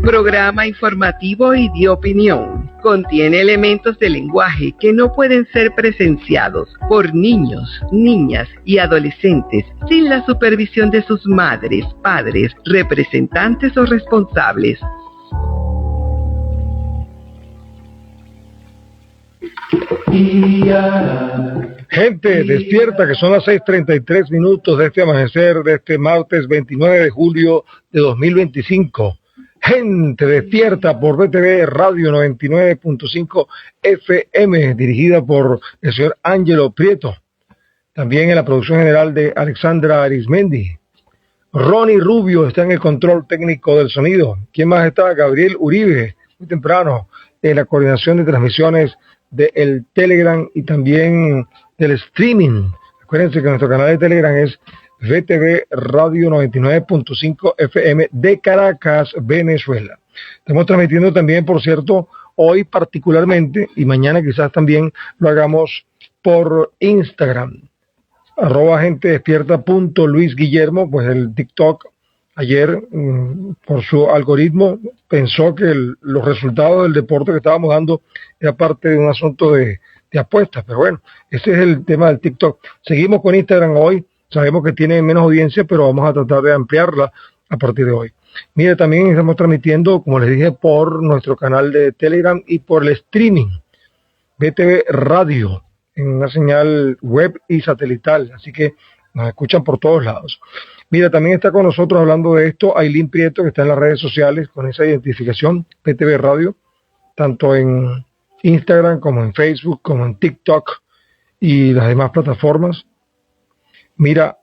Programa informativo y de opinión. Contiene elementos de lenguaje que no pueden ser presenciados por niños, niñas y adolescentes sin la supervisión de sus madres, padres, representantes o responsables. Gente, despierta, que son las 6:33 de este amanecer de este martes 29 de julio de 2025. Gente, despierta por BTV Radio 99.5 FM, dirigida por el señor Ángelo Prieto. También en la producción general de Alexandra Arismendi. Ronnie Rubio está en el control técnico del sonido. ¿Quién más está? Gabriel Uribe, muy temprano, en la coordinación de transmisiones del Telegram y también del streaming. Acuérdense que nuestro canal de Telegram es VTV Radio 99.5 FM de Caracas, Venezuela. Estamos transmitiendo también, por cierto, hoy particularmente, y mañana quizás también lo hagamos por Instagram. @gentedespierta.luisguillermo, pues el TikTok ayer, por su algoritmo, pensó que los resultados del deporte que estábamos dando era parte de un asunto de apuestas, pero bueno, ese es el tema del TikTok. Seguimos con Instagram hoy, sabemos que tiene menos audiencia, pero vamos a tratar de ampliarla a partir de hoy. Mire, también estamos transmitiendo, como les dije, por nuestro canal de Telegram y por el streaming, BTV Radio, en una señal web y satelital, así que nos escuchan por todos lados. Mira, también está con nosotros hablando de esto Ailín Prieto, que está en las redes sociales con esa identificación, BTV Radio, tanto en Instagram como en Facebook, como en TikTok y las demás plataformas. Mira,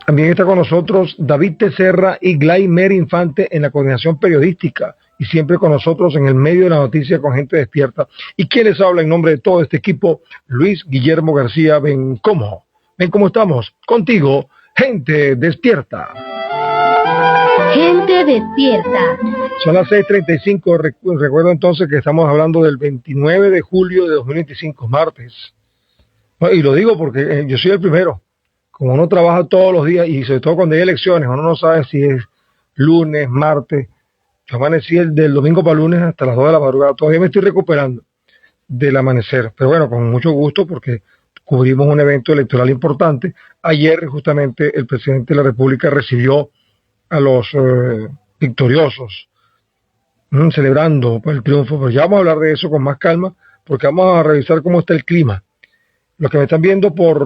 también está con nosotros David Tecerra y Glaimer Infante en la coordinación periodística y siempre con nosotros en el medio de la noticia con Gente Despierta. ¿Y quién les habla en nombre de todo este equipo? Luis Guillermo García Bencomo. Ven cómo estamos, contigo, Gente Despierta. Gente Despierta. Son las 6:35, recuerdo entonces que estamos hablando del 29 de julio de 2025, martes. Y lo digo porque yo soy el primero. Como uno trabaja todos los días y sobre todo cuando hay elecciones, uno no sabe si es lunes, martes. Yo amanecí del domingo para lunes hasta las 2 de la madrugada. Todavía me estoy recuperando del amanecer. Pero bueno, con mucho gusto porque cubrimos un evento electoral importante. Ayer justamente el presidente de la República recibió a los victoriosos, celebrando el triunfo. Pero ya vamos a hablar de eso con más calma porque vamos a revisar cómo está el clima. Los que me están viendo por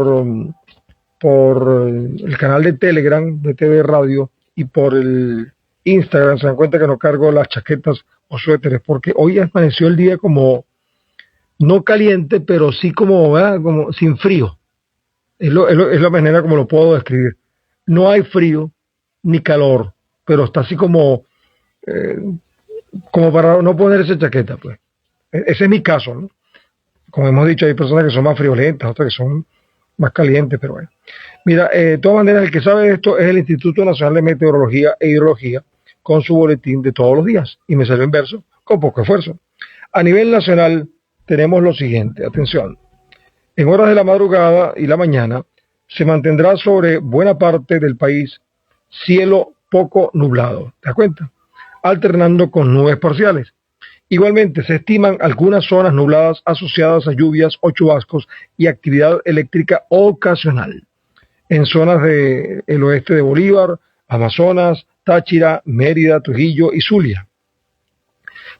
el canal de Telegram de TV Radio y por el Instagram se dan cuenta que no cargo las chaquetas o suéteres porque hoy amaneció el día como no caliente, pero sí como, ¿verdad?, como sin frío. Es la manera como lo puedo describir. No hay frío ni calor, pero está así como para no ponerse chaqueta, pues. Ese es mi caso, ¿no? Como hemos dicho, hay personas que son más friolentas, otras que son más calientes, pero bueno. Mira, de todas maneras, el que sabe de esto es el Instituto Nacional de Meteorología e Hidrología, con su boletín de todos los días. Y me salió en verso, con poco esfuerzo. A nivel nacional, tenemos lo siguiente, atención. En horas de la madrugada y la mañana, se mantendrá sobre buena parte del país cielo poco nublado, ¿te das cuenta? Alternando con nubes parciales. Igualmente, se estiman algunas zonas nubladas asociadas a lluvias o chubascos y actividad eléctrica ocasional en zonas del oeste de Bolívar, Amazonas, Táchira, Mérida, Trujillo y Zulia.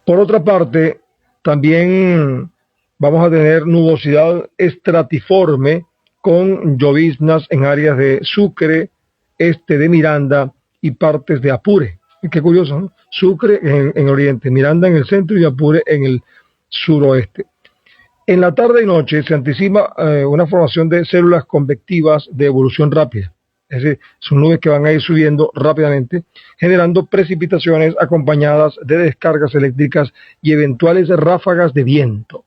Por otra parte, también vamos a tener nubosidad estratiforme con lloviznas en áreas de Sucre, este de Miranda y partes de Apure. Qué curioso, ¿no? Sucre en oriente, Miranda en el centro y Apure en el suroeste. En la tarde y noche se anticipa una formación de células convectivas de evolución rápida. Es decir, son nubes que van a ir subiendo rápidamente, generando precipitaciones acompañadas de descargas eléctricas y eventuales ráfagas de viento,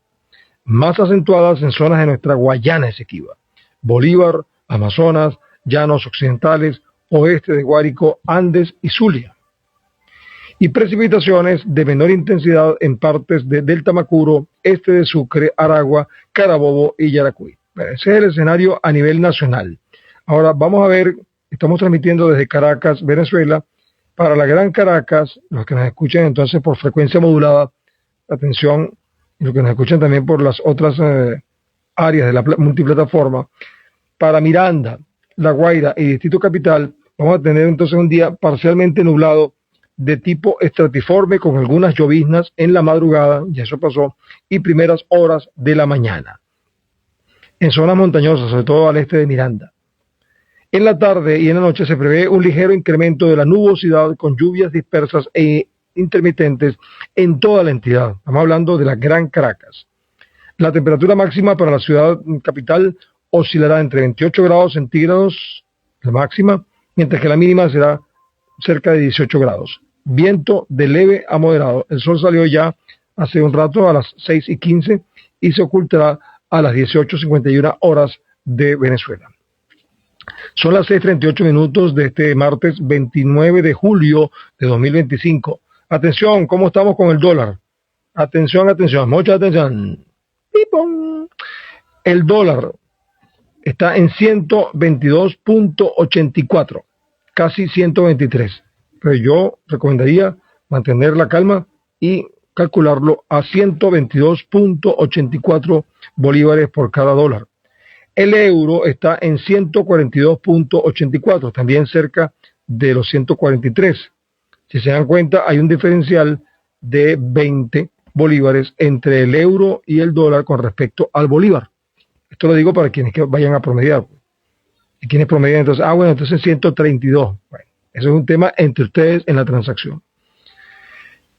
más acentuadas en zonas de nuestra Guayana Esequiba, Bolívar, Amazonas, Llanos Occidentales, oeste de Guárico, Andes y Zulia. Y precipitaciones de menor intensidad en partes de Delta Macuro, este de Sucre, Aragua, Carabobo y Yaracuy. Ese es el escenario a nivel nacional. Ahora vamos a ver, estamos transmitiendo desde Caracas, Venezuela, Para la Gran Caracas, los que nos escuchan entonces por frecuencia modulada, atención, y los que nos escuchan también por las otras áreas de la multiplataforma, para Miranda, La Guaira y Distrito Capital, vamos a tener entonces un día parcialmente nublado de tipo estratiforme con algunas lloviznas en la madrugada, ya eso pasó, y primeras horas de la mañana. En zonas montañosas, sobre todo al este de Miranda. En la tarde y en la noche se prevé un ligero incremento de la nubosidad con lluvias dispersas e intermitentes en toda la entidad. Estamos hablando de la Gran Caracas. La temperatura máxima para la ciudad capital oscilará entre 28 grados centígrados, la máxima, mientras que la mínima será cerca de 18 grados. Viento de leve a moderado. El sol salió ya hace un rato a las 6:15 y se ocultará a las 18:51 horas de Venezuela. Son las 6:38 de este martes 29 de julio de 2025. Atención, ¿cómo estamos con el dólar? Atención, mucha atención. ¡Pipón! El dólar está en 122.84, casi 123. Pero yo recomendaría mantener la calma y calcularlo a 122.84 bolívares por cada dólar. El euro está en 142.84, también cerca de los 143. Si se dan cuenta, hay un diferencial de 20 bolívares entre el euro y el dólar con respecto al bolívar. Esto lo digo para quienes que vayan a promediar. Y quienes promedian, entonces, entonces 132. Bueno, eso es un tema entre ustedes en la transacción.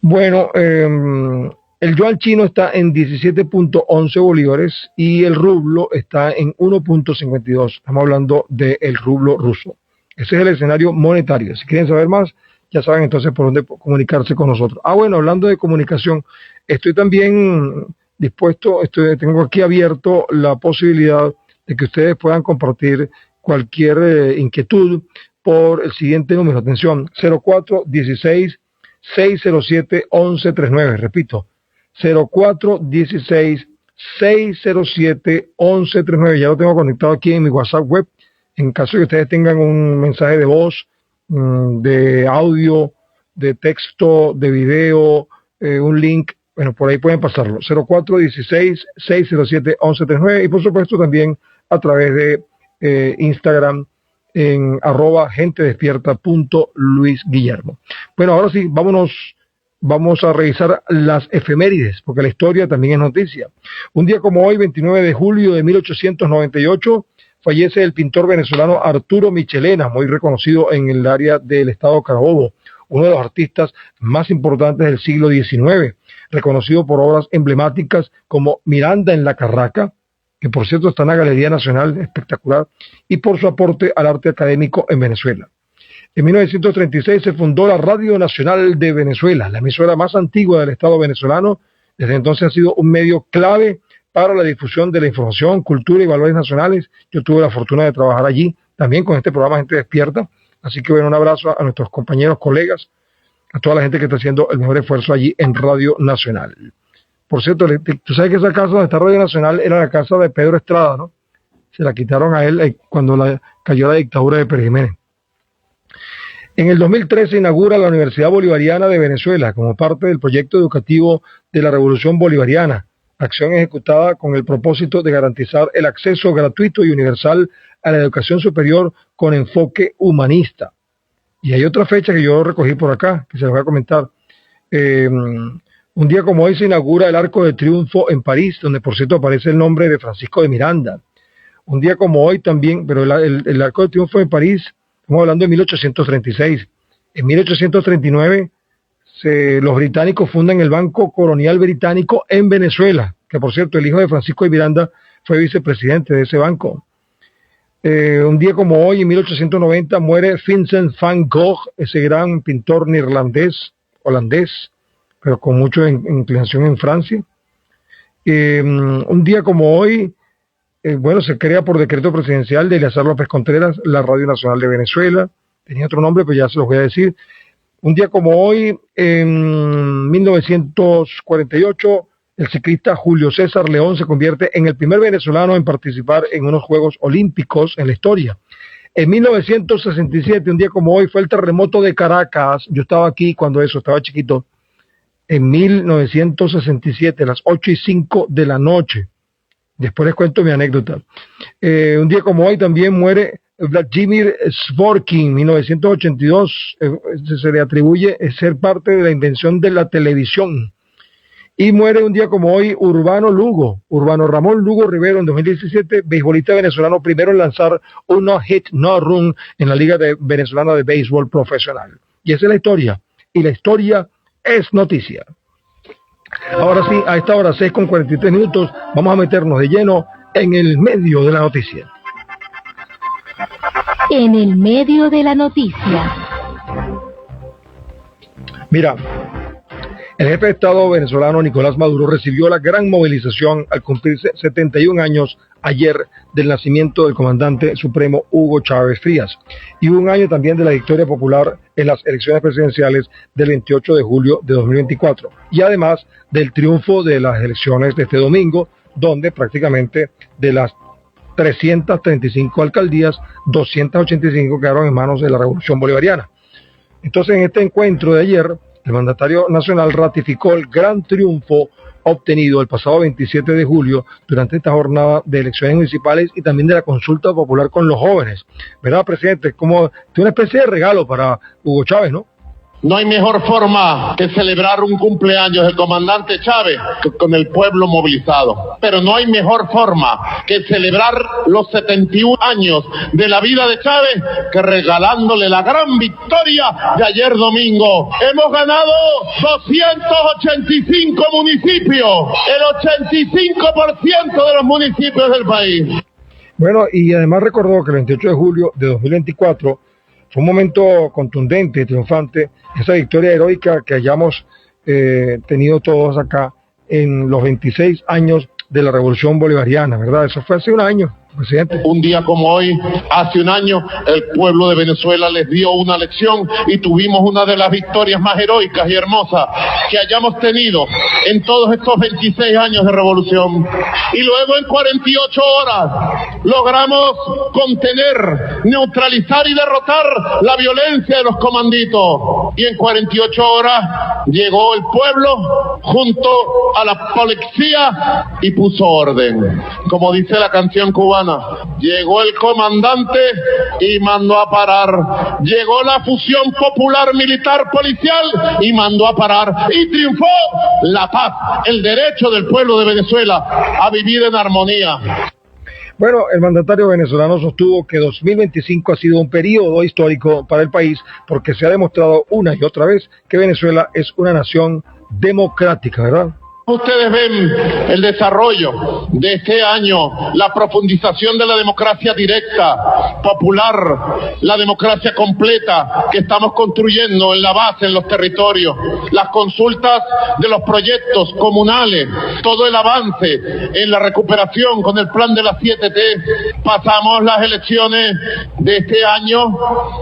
Bueno, el yuan chino está en 17.11 bolívares y el rublo está en 1.52. Estamos hablando del rublo ruso. Ese es el escenario monetario. Si quieren saber más, ya saben entonces por dónde comunicarse con nosotros. Bueno, hablando de comunicación, estoy también dispuesto, tengo aquí abierto la posibilidad de que ustedes puedan compartir cualquier inquietud por el siguiente número. Atención, 0416-607-1139. Repito, 0416-607-1139. Ya lo tengo conectado aquí en mi WhatsApp web. En caso de que ustedes tengan un mensaje de voz, de audio, de texto, de video, un link, bueno, por ahí pueden pasarlo. 0416-607-1139 y por supuesto también a través de Instagram en @gentedespierta.luisguillermo. Bueno, ahora sí, vamos a revisar las efemérides, porque la historia también es noticia. Un día como hoy, 29 de julio de 1898, fallece el pintor venezolano Arturo Michelena, muy reconocido en el área del estado Carabobo, uno de los artistas más importantes del siglo XIX, reconocido por obras emblemáticas como Miranda en la Carraca, que por cierto está en la Galería Nacional, espectacular, y por su aporte al arte académico en Venezuela. En 1936 se fundó la Radio Nacional de Venezuela, la emisora más antigua del Estado venezolano. Desde entonces ha sido un medio clave para la difusión de la información, cultura y valores nacionales. Yo tuve la fortuna de trabajar allí, también con este programa Gente Despierta. Así que bueno, un abrazo a nuestros compañeros, colegas, a toda la gente que está haciendo el mejor esfuerzo allí en Radio Nacional. Por cierto, tú sabes que esa casa donde está Radio Nacional era la casa de Pedro Estrada, ¿no? Se la quitaron a él cuando cayó la dictadura de Pérez Jiménez. En el 2013 se inaugura la Universidad Bolivariana de Venezuela como parte del proyecto educativo de la Revolución Bolivariana, acción ejecutada con el propósito de garantizar el acceso gratuito y universal a la educación superior con enfoque humanista. Y hay otra fecha que yo recogí por acá, que se les voy a comentar. Un día como hoy se inaugura el Arco de Triunfo en París, donde por cierto aparece el nombre de Francisco de Miranda. Un día como hoy también, pero el Arco de Triunfo en París, estamos hablando de 1836. En 1839 los británicos fundan el Banco Colonial Británico en Venezuela, que por cierto el hijo de Francisco de Miranda fue vicepresidente de ese banco. Un día como hoy, en 1890, muere Vincent van Gogh, ese gran pintor holandés, pero con mucha inclinación en Francia. Un día como hoy, se crea por decreto presidencial de Eleazar López Contreras la Radio Nacional de Venezuela. Tenía otro nombre, pero ya se los voy a decir. Un día como hoy, en 1948, el ciclista Julio César León se convierte en el primer venezolano en participar en unos Juegos Olímpicos en la historia. En 1967, un día como hoy, fue el terremoto de Caracas. Yo estaba aquí cuando eso, estaba chiquito. En 1967, a las 8:05 de la noche. Después les cuento mi anécdota. Un día como hoy también muere Vladimir Zworykin, 1982. Se le atribuye ser parte de la invención de la televisión. Y muere un día como hoy Urbano Ramón Lugo Rivero, en 2017, beisbolista venezolano, primero en lanzar un no-hit, no-run en la Liga Venezolana de Béisbol Profesional. Y esa es la historia. Y la historia es noticia. Ahora sí, a esta hora, 6:43, vamos a meternos de lleno en el medio de la noticia. En el medio de la noticia. Mira, el jefe de Estado venezolano Nicolás Maduro recibió la gran movilización al cumplirse 71 años ayer del nacimiento del comandante supremo Hugo Chávez Frías, y un año también de la victoria popular en las elecciones presidenciales del 28 de julio de 2024, y además del triunfo de las elecciones de este domingo, donde prácticamente de las 335 alcaldías, 285 quedaron en manos de la Revolución Bolivariana. Entonces, en este encuentro de ayer, el mandatario nacional ratificó el gran triunfo obtenido el pasado 27 de julio durante esta jornada de elecciones municipales y también de la consulta popular con los jóvenes. ¿Verdad, presidente? Como una especie de regalo para Hugo Chávez, ¿no? No hay mejor forma que celebrar un cumpleaños del comandante Chávez que con el pueblo movilizado. Pero no hay mejor forma que celebrar los 71 años de la vida de Chávez que regalándole la gran victoria de ayer domingo. Hemos ganado 285 municipios, el 85% de los municipios del país. Bueno, y además recordó que el 28 de julio de 2024 fue un momento contundente y triunfante, esa victoria heroica que hayamos tenido todos acá en los 26 años de la Revolución Bolivariana, ¿verdad? Eso fue hace un año, presidente. Un día como hoy, hace un año, el pueblo de Venezuela les dio una lección y tuvimos una de las victorias más heroicas y hermosas que hayamos tenido en todos estos 26 años de revolución. Y luego en 48 horas logramos contener, neutralizar y derrotar la violencia de los comanditos. Y en 48 horas llegó el pueblo junto a la policía y puso orden. Como dice la canción cubana, llegó el comandante y mandó a parar. Llegó la fusión popular militar policial y mandó a parar. Y triunfó la paz, el derecho del pueblo de Venezuela a vivir en armonía. Bueno, el mandatario venezolano sostuvo que 2025 ha sido un periodo histórico para el país porque se ha demostrado una y otra vez que Venezuela es una nación democrática, ¿verdad? Ustedes ven el desarrollo de este año, la profundización de la democracia directa, popular, la democracia completa que estamos construyendo en la base, en los territorios, las consultas de los proyectos comunales, todo el avance en la recuperación con el plan de las 7T. Pasamos las elecciones de este año,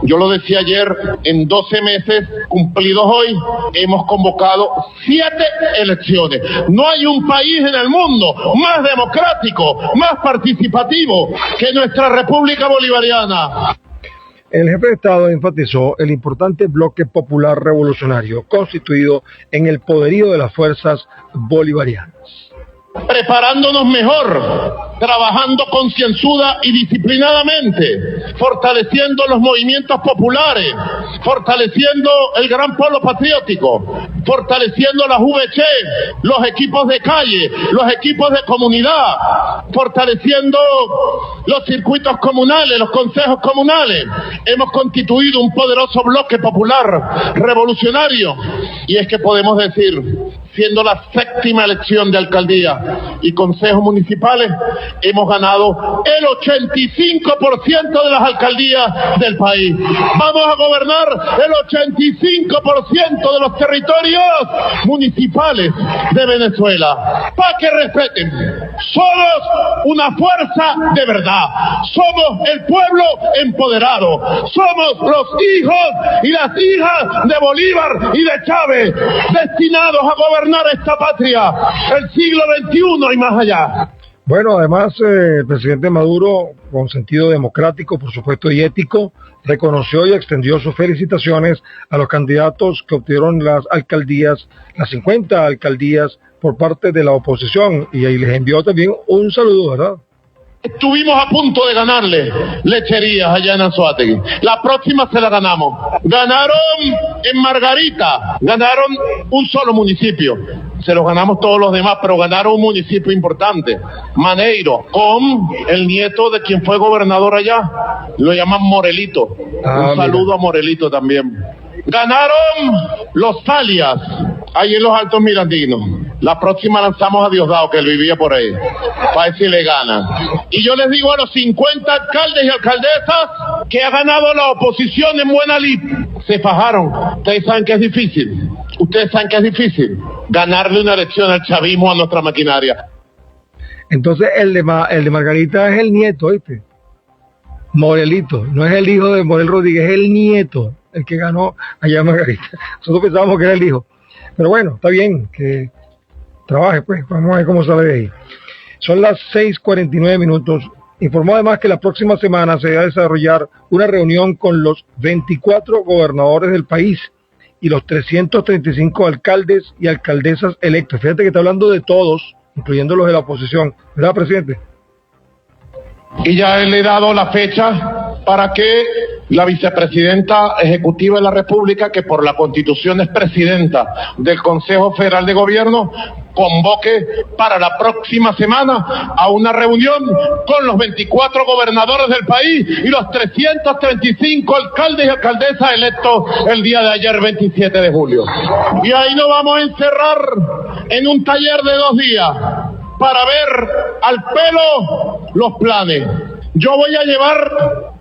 yo lo decía ayer, en 12 meses cumplidos hoy, hemos convocado 7 elecciones. No hay un país en el mundo más democrático, más participativo que nuestra República Bolivariana. El jefe de Estado enfatizó el importante bloque popular revolucionario constituido en el poderío de las fuerzas bolivarianas. Preparándonos mejor, trabajando concienzuda y disciplinadamente, fortaleciendo los movimientos populares, fortaleciendo el gran polo patriótico, fortaleciendo las VC, los equipos de calle, los equipos de comunidad, fortaleciendo los circuitos comunales, los consejos comunales. Hemos constituido un poderoso bloque popular revolucionario, y es que podemos decir, siendo la 7ª elección de alcaldía y consejos municipales, hemos ganado el 85% de las alcaldías del país. Vamos a gobernar el 85% de los territorios municipales de Venezuela. Para que respeten, somos una fuerza de verdad. Somos el pueblo empoderado. Somos los hijos y las hijas de Bolívar y de Chávez, destinados a gobernar esta patria, el siglo XXI y más allá. Bueno, además, el presidente Maduro, con sentido democrático, por supuesto, y ético, reconoció y extendió sus felicitaciones a los candidatos que obtuvieron las alcaldías, las 50 alcaldías por parte de la oposición, y ahí les envió también un saludo, ¿verdad? Estuvimos a punto de ganarle Lecherías allá en Anzoátegui. La próxima se la ganamos. Ganaron en Margarita, ganaron un solo municipio. Se los ganamos todos los demás, pero ganaron un municipio importante, Maneiro, con el nieto de quien fue gobernador allá. Lo llaman Morelito. Un saludo a Morelito también. Ganaron los Salias, ahí en los Altos Mirandinos. La próxima lanzamos a Diosdado, que él vivía por ahí, para ver si le ganan. Y yo les digo a los 50 alcaldes y alcaldesas que ha ganado la oposición en buena lid. Se fajaron. Ustedes saben que es difícil. Ganarle una elección al chavismo, a nuestra maquinaria. Entonces el de Margarita es el nieto, ¿viste? Morelito, no es el hijo de Morel Rodríguez, es el nieto, el que ganó allá en Margarita. Nosotros pensábamos que era el hijo. Pero bueno, está bien, que trabaje, pues, vamos a ver cómo sale de ahí. Son las 6:49 minutos. Informó además que la próxima semana se va a desarrollar una reunión con los 24 gobernadores del país y los 335 alcaldes y alcaldesas electos. Fíjate que está hablando de todos, incluyendo los de la oposición, ¿verdad, presidente? Y ya le he dado la fecha para que la vicepresidenta ejecutiva de la República, que por la Constitución es presidenta del Consejo Federal de Gobierno, convoque para la próxima semana a una reunión con los 24 gobernadores del país y los 335 alcaldes y alcaldesas electos el día de ayer, 27 de julio. Y ahí nos vamos a encerrar en un taller de 2 días para ver al pelo los planes. Yo voy a llevar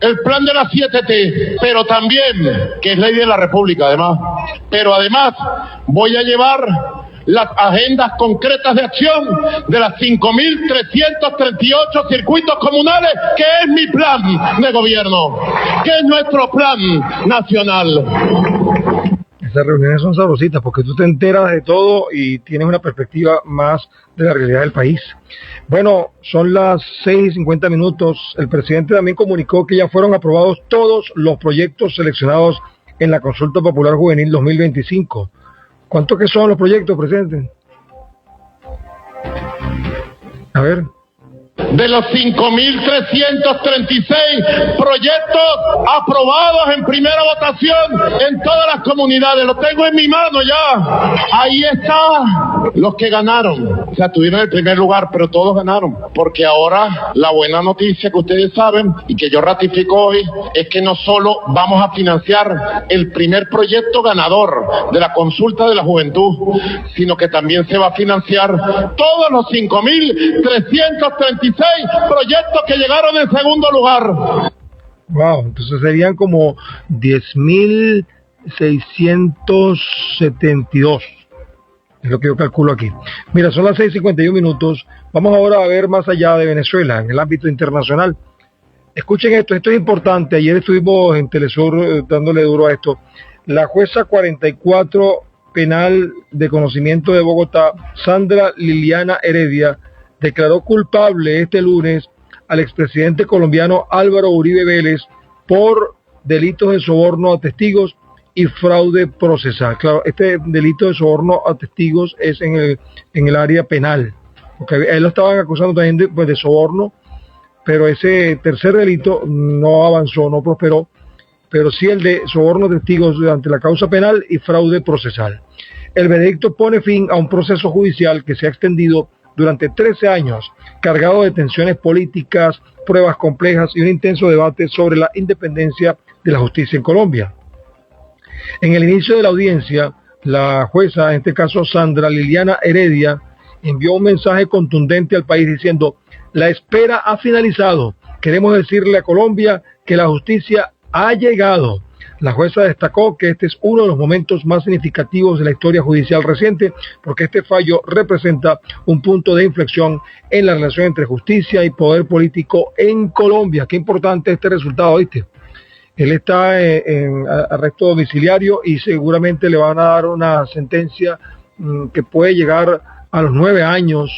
el plan de las 7T, pero también, que es ley de la República además, pero además voy a llevar las agendas concretas de acción de las 5.338 circuitos comunales, que es mi plan de gobierno, que es nuestro plan nacional. Esas reuniones son sabrositas porque tú te enteras de todo y tienes una perspectiva más de la realidad del país. Bueno, son las 6:50 minutos. El presidente también comunicó que ya fueron aprobados todos los proyectos seleccionados en la Consulta Popular Juvenil 2025. ¿Cuántos que son los proyectos, presidente? A ver. De los 5.336 proyectos aprobados en primera votación en todas las comunidades, lo tengo en mi mano ya. Ahí está, los que ganaron, o sea, tuvieron el primer lugar, pero todos ganaron, porque ahora la buena noticia que ustedes saben y que yo ratifico hoy es que no solo vamos a financiar el primer proyecto ganador de la consulta de la juventud, sino que también se va a financiar todos los 5.336 proyectos que llegaron en segundo lugar. Wow, entonces serían como 10.672, es lo que yo calculo aquí. Mira, son las 6:51 minutos. Vamos ahora a ver más allá de Venezuela, en el ámbito internacional. Escuchen esto, esto es importante. Ayer estuvimos en Telesur dándole duro a esto. La jueza 44 penal de conocimiento de Bogotá, Sandra Liliana Heredia, declaró culpable este lunes al expresidente colombiano Álvaro Uribe Vélez por delitos de soborno a testigos y fraude procesal. Claro, este delito de soborno a testigos es en el área penal, porque a él lo estaban acusando también de soborno, pero ese tercer delito no avanzó, no prosperó, pero sí el de soborno a testigos durante la causa penal y fraude procesal. El veredicto pone fin a un proceso judicial que se ha extendido durante 13 años, cargado de tensiones políticas, pruebas complejas y un intenso debate sobre la independencia de la justicia en Colombia. En el inicio de la audiencia, la jueza, en este caso Sandra Liliana Heredia, envió un mensaje contundente al país diciendo: la espera ha finalizado, queremos decirle a Colombia que la justicia ha llegado. La jueza destacó que este es uno de los momentos más significativos de la historia judicial reciente, porque este fallo representa un punto de inflexión en la relación entre justicia y poder político en Colombia. Qué importante este resultado, ¿viste? Él está en arresto domiciliario y seguramente le van a dar una sentencia que puede llegar a los 9 años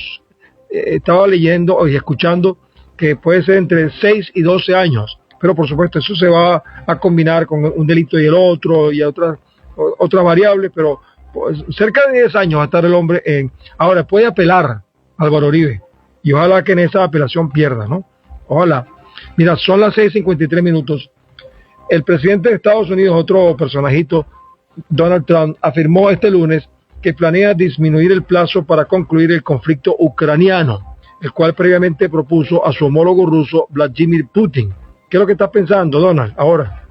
estaba leyendo y escuchando que puede ser entre 6 y 12 años, pero por supuesto eso se va a combinar con un delito y el otro y otras variables, pero pues, cerca de 10 años va a estar el hombre en... Ahora, puede apelar Álvaro Uribe, y ojalá que en esa apelación pierda, ¿no? Ojalá. Mira, son las 6:53 minutos. El presidente de Estados Unidos, otro personajito, Donald Trump, afirmó este lunes que planea disminuir el plazo para concluir el conflicto ucraniano, el cual previamente propuso a su homólogo ruso, Vladimir Putin. ¿Qué es lo que está pensando, Donald, ahora?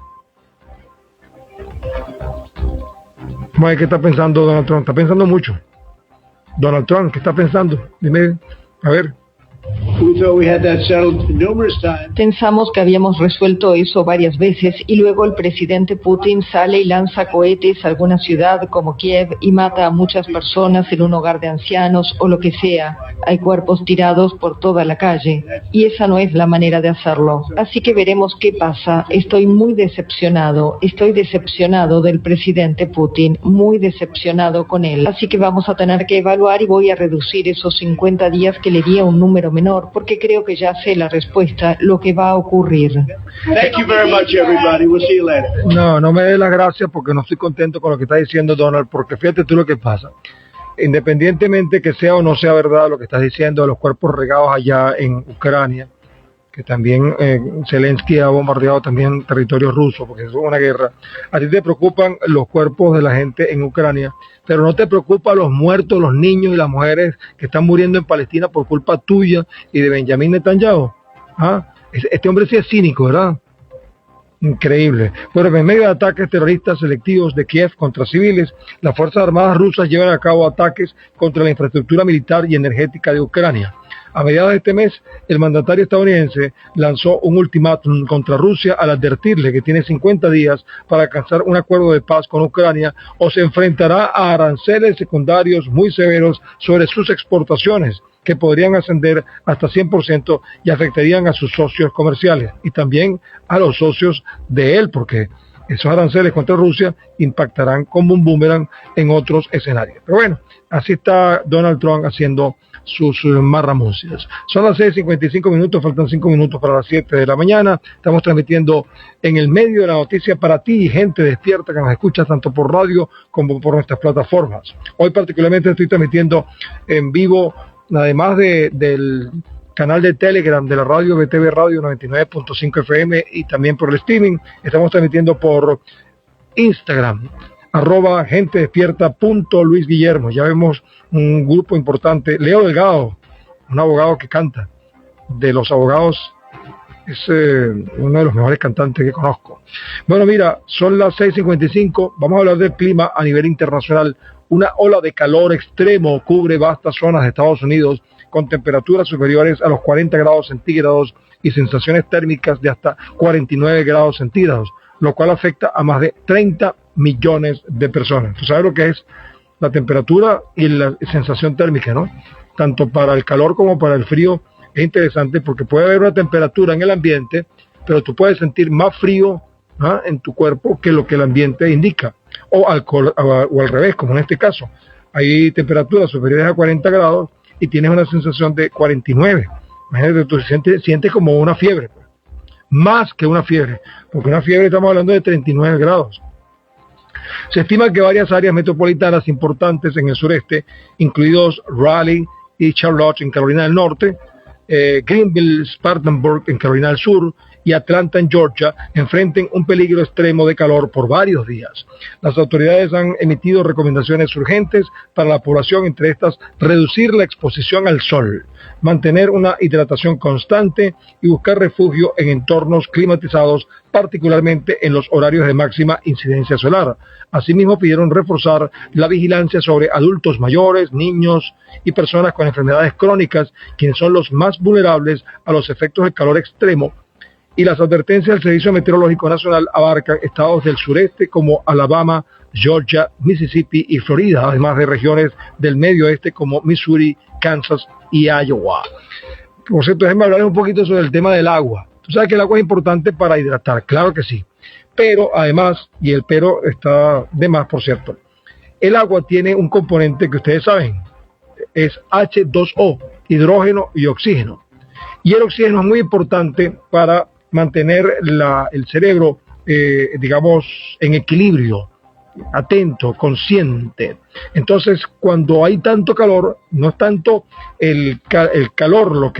¿Qué está pensando Donald Trump? Está pensando mucho. Donald Trump, ¿qué está pensando? Dime, a ver. Pensamos que habíamos resuelto eso varias veces y luego el presidente Putin sale y lanza cohetes a alguna ciudad como Kiev y mata a muchas personas en un hogar de ancianos o lo que sea. Hay cuerpos tirados por toda la calle y esa no es la manera de hacerlo. Así que veremos qué pasa. Estoy muy decepcionado. Estoy decepcionado del presidente Putin, muy decepcionado con él. Así que vamos a tener que evaluar y voy a reducir esos 50 días que le di a un número menor, porque creo que ya sé la respuesta, lo que va a ocurrir. Thank you very much, everybody. We'll see you later. No me dé las gracias porque no estoy contento con lo que está diciendo Donald, porque fíjate tú lo que pasa. Independientemente que sea o no sea verdad lo que estás diciendo de los cuerpos regados allá en Ucrania, que también Zelensky ha bombardeado también territorio ruso, porque es una guerra. A ti te preocupan los cuerpos de la gente en Ucrania, pero no te preocupan los muertos, los niños y las mujeres que están muriendo en Palestina por culpa tuya y de Benjamín Netanyahu. ¿Ah? Este hombre sí es cínico, ¿verdad? Increíble. Bueno, en medio de ataques terroristas selectivos de Kiev contra civiles, las Fuerzas Armadas rusas llevan a cabo ataques contra la infraestructura militar y energética de Ucrania. A mediados de este mes, el mandatario estadounidense lanzó un ultimátum contra Rusia al advertirle que tiene 50 días para alcanzar un acuerdo de paz con Ucrania o se enfrentará a aranceles secundarios muy severos sobre sus exportaciones, que podrían ascender hasta 100% y afectarían a sus socios comerciales y también a los socios de él, porque esos aranceles contra Rusia impactarán como un boomerang en otros escenarios. Pero bueno, así está Donald Trump haciendo sus marramuncias. Son las 6:55 minutos, faltan 5 minutos para las 7 de la mañana. Estamos transmitiendo en el medio de la noticia para ti, gente despierta que nos escucha tanto por radio como por nuestras plataformas. Hoy particularmente estoy transmitiendo en vivo, además del canal de Telegram de la radio BTV Radio 99.5 FM y también por el streaming. Estamos transmitiendo por Instagram, @gentedespierta.luisguillermo. Ya vemos un grupo importante. Leo Delgado, un abogado que canta, de los abogados, es uno de los mejores cantantes que conozco. Bueno, mira, son las 6:55, vamos a hablar del clima a nivel internacional. Una ola de calor extremo cubre vastas zonas de Estados Unidos con temperaturas superiores a los 40 grados centígrados y sensaciones térmicas de hasta 49 grados centígrados, lo cual afecta a más de 30 millones de personas. ¿Tú sabes lo que es la temperatura y la sensación térmica, no? Tanto para el calor como para el frío es interesante porque puede haber una temperatura en el ambiente, pero tú puedes sentir más frío en tu cuerpo que lo que el ambiente indica, o al revés, como en este caso. Hay temperaturas superiores a 40 grados y tienes una sensación de 49. Imagínate, tú sientes como una fiebre, pues. Más que una fiebre, porque una fiebre estamos hablando de 39 grados. Se estima que varias áreas metropolitanas importantes en el sureste, incluidos Raleigh y Charlotte en Carolina del Norte, Greenville, Spartanburg en Carolina del Sur y Atlanta en Georgia, enfrenten un peligro extremo de calor por varios días. Las autoridades han emitido recomendaciones urgentes para la población, entre estas, reducir la exposición al sol, mantener una hidratación constante y buscar refugio en entornos climatizados, particularmente en los horarios de máxima incidencia solar. Asimismo, pidieron reforzar la vigilancia sobre adultos mayores, niños y personas con enfermedades crónicas, quienes son los más vulnerables a los efectos del calor extremo. Y las advertencias del Servicio Meteorológico Nacional abarcan estados del sureste como Alabama, Georgia, Mississippi y Florida, además de regiones del medio oeste como Missouri, Kansas y Iowa. Por cierto, déjenme hablar un poquito sobre el tema del agua. Tú sabes que el agua es importante para hidratar, claro que sí. Pero además, y el pero está de más, por cierto, el agua tiene un componente que ustedes saben, es H2O, hidrógeno y oxígeno. Y el oxígeno es muy importante para mantener el cerebro, digamos, en equilibrio, atento, consciente. Entonces, cuando hay tanto calor, no es tanto el calor lo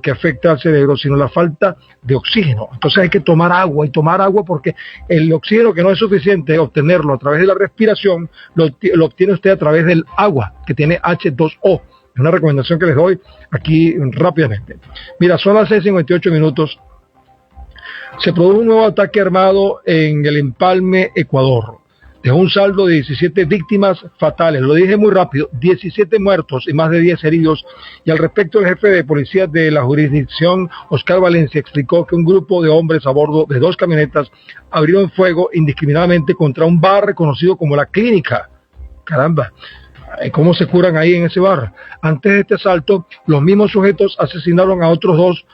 que afecta al cerebro, sino la falta de oxígeno. Entonces hay que tomar agua, porque el oxígeno, que no es suficiente obtenerlo a través de la respiración, lo obtiene usted a través del agua, que tiene H2O. Es una recomendación que les doy aquí rápidamente. Mira, son las 6:58. Se produjo un nuevo ataque armado en el Empalme, Ecuador. Dejó un saldo de 17 víctimas fatales. Lo dije muy rápido, 17 muertos y más de 10 heridos. Y al respecto, el jefe de policía de la jurisdicción, Oscar Valencia, explicó que un grupo de hombres a bordo de 2 camionetas abrieron fuego indiscriminadamente contra un bar reconocido como La Clínica. Caramba, ¿cómo se curan ahí en ese bar? Antes de este asalto, los mismos sujetos asesinaron a otros 2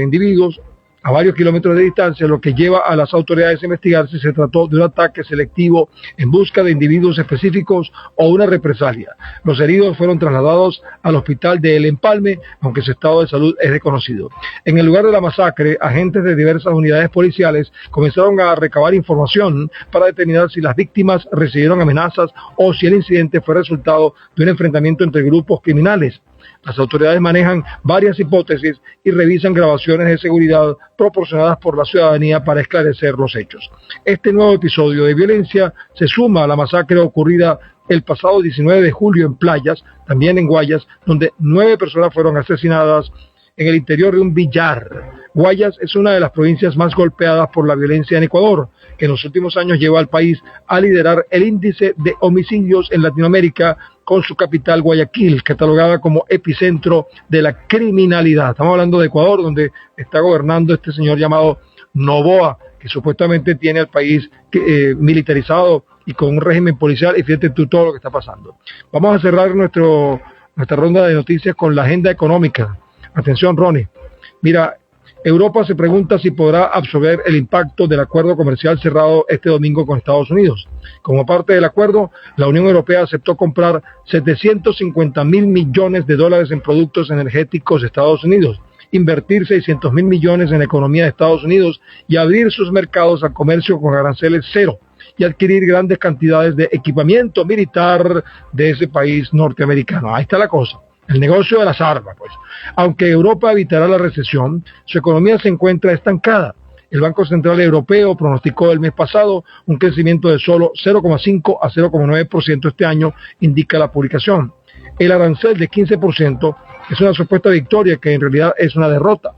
individuos a varios kilómetros de distancia, lo que lleva a las autoridades a investigar si se trató de un ataque selectivo en busca de individuos específicos o una represalia. Los heridos fueron trasladados al hospital de El Empalme, aunque su estado de salud es desconocido. En el lugar de la masacre, agentes de diversas unidades policiales comenzaron a recabar información para determinar si las víctimas recibieron amenazas o si el incidente fue resultado de un enfrentamiento entre grupos criminales. Las autoridades manejan varias hipótesis y revisan grabaciones de seguridad proporcionadas por la ciudadanía para esclarecer los hechos. Este nuevo episodio de violencia se suma a la masacre ocurrida el pasado 19 de julio en Playas, también en Guayas, donde 9 personas fueron asesinadas en el interior de un billar. Guayas es una de las provincias más golpeadas por la violencia en Ecuador, que en los últimos años lleva al país a liderar el índice de homicidios en Latinoamérica, con su capital Guayaquil, catalogada como epicentro de la criminalidad. Estamos hablando de Ecuador, donde está gobernando este señor llamado Noboa, que supuestamente tiene al país militarizado y con un régimen policial, y fíjate tú todo lo que está pasando. Vamos a cerrar nuestra ronda de noticias con la agenda económica. Atención, Ronnie. Mira, Europa se pregunta si podrá absorber el impacto del acuerdo comercial cerrado este domingo con Estados Unidos. Como parte del acuerdo, la Unión Europea aceptó comprar $750.000 millones en productos energéticos de Estados Unidos, invertir $600.000 millones en la economía de Estados Unidos y abrir sus mercados al comercio con aranceles cero, y adquirir grandes cantidades de equipamiento militar de ese país norteamericano. Ahí está la cosa. El negocio de las armas, pues. Aunque Europa evitará la recesión, su economía se encuentra estancada. El Banco Central Europeo pronosticó el mes pasado un crecimiento de solo 0,5 a 0,9% este año, indica la publicación. El arancel de 15% es una supuesta victoria que en realidad es una derrota.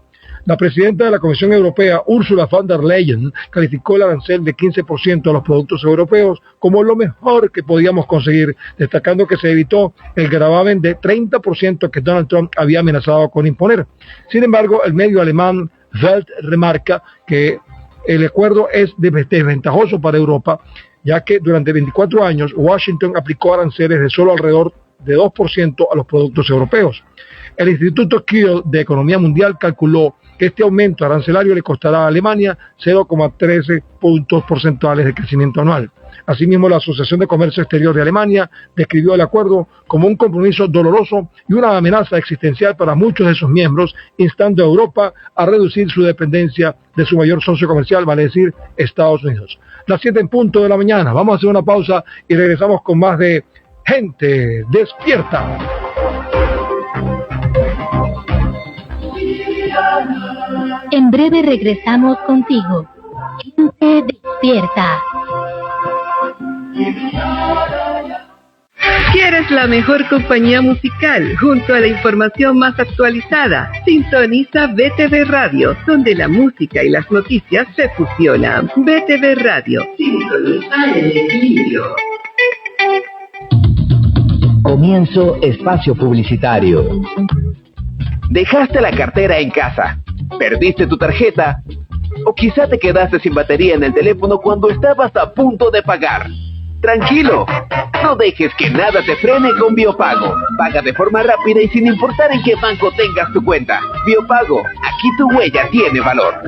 La presidenta de la Comisión Europea, Ursula von der Leyen, calificó el arancel de 15% a los productos europeos como lo mejor que podíamos conseguir, destacando que se evitó el gravamen de 30% que Donald Trump había amenazado con imponer. Sin embargo, el medio alemán Welt remarca que el acuerdo es desventajoso para Europa, ya que durante 24 años Washington aplicó aranceles de solo alrededor de 2% a los productos europeos. El Instituto Kiel de Economía Mundial calculó que este aumento arancelario le costará a Alemania 0,13 puntos porcentuales de crecimiento anual. Asimismo, la Asociación de Comercio Exterior de Alemania describió el acuerdo como un compromiso doloroso y una amenaza existencial para muchos de sus miembros, instando a Europa a reducir su dependencia de su mayor socio comercial, vale decir, Estados Unidos. Las 7:00 de la mañana. Vamos a hacer una pausa y regresamos con más de Gente Despierta. En breve regresamos contigo. Gente Despierta. ¿Quieres la mejor compañía musical junto a la información más actualizada? Sintoniza BTV Radio, donde la música y las noticias se fusionan. BTV Radio, sintoniza el equilibrio. Comienzo espacio publicitario. ¿Dejaste la cartera en casa? ¿Perdiste tu tarjeta? ¿O quizá te quedaste sin batería en el teléfono cuando estabas a punto de pagar? Tranquilo, no dejes que nada te frene con Biopago. Paga de forma rápida y sin importar en qué banco tengas tu cuenta. Biopago, aquí tu huella tiene valor.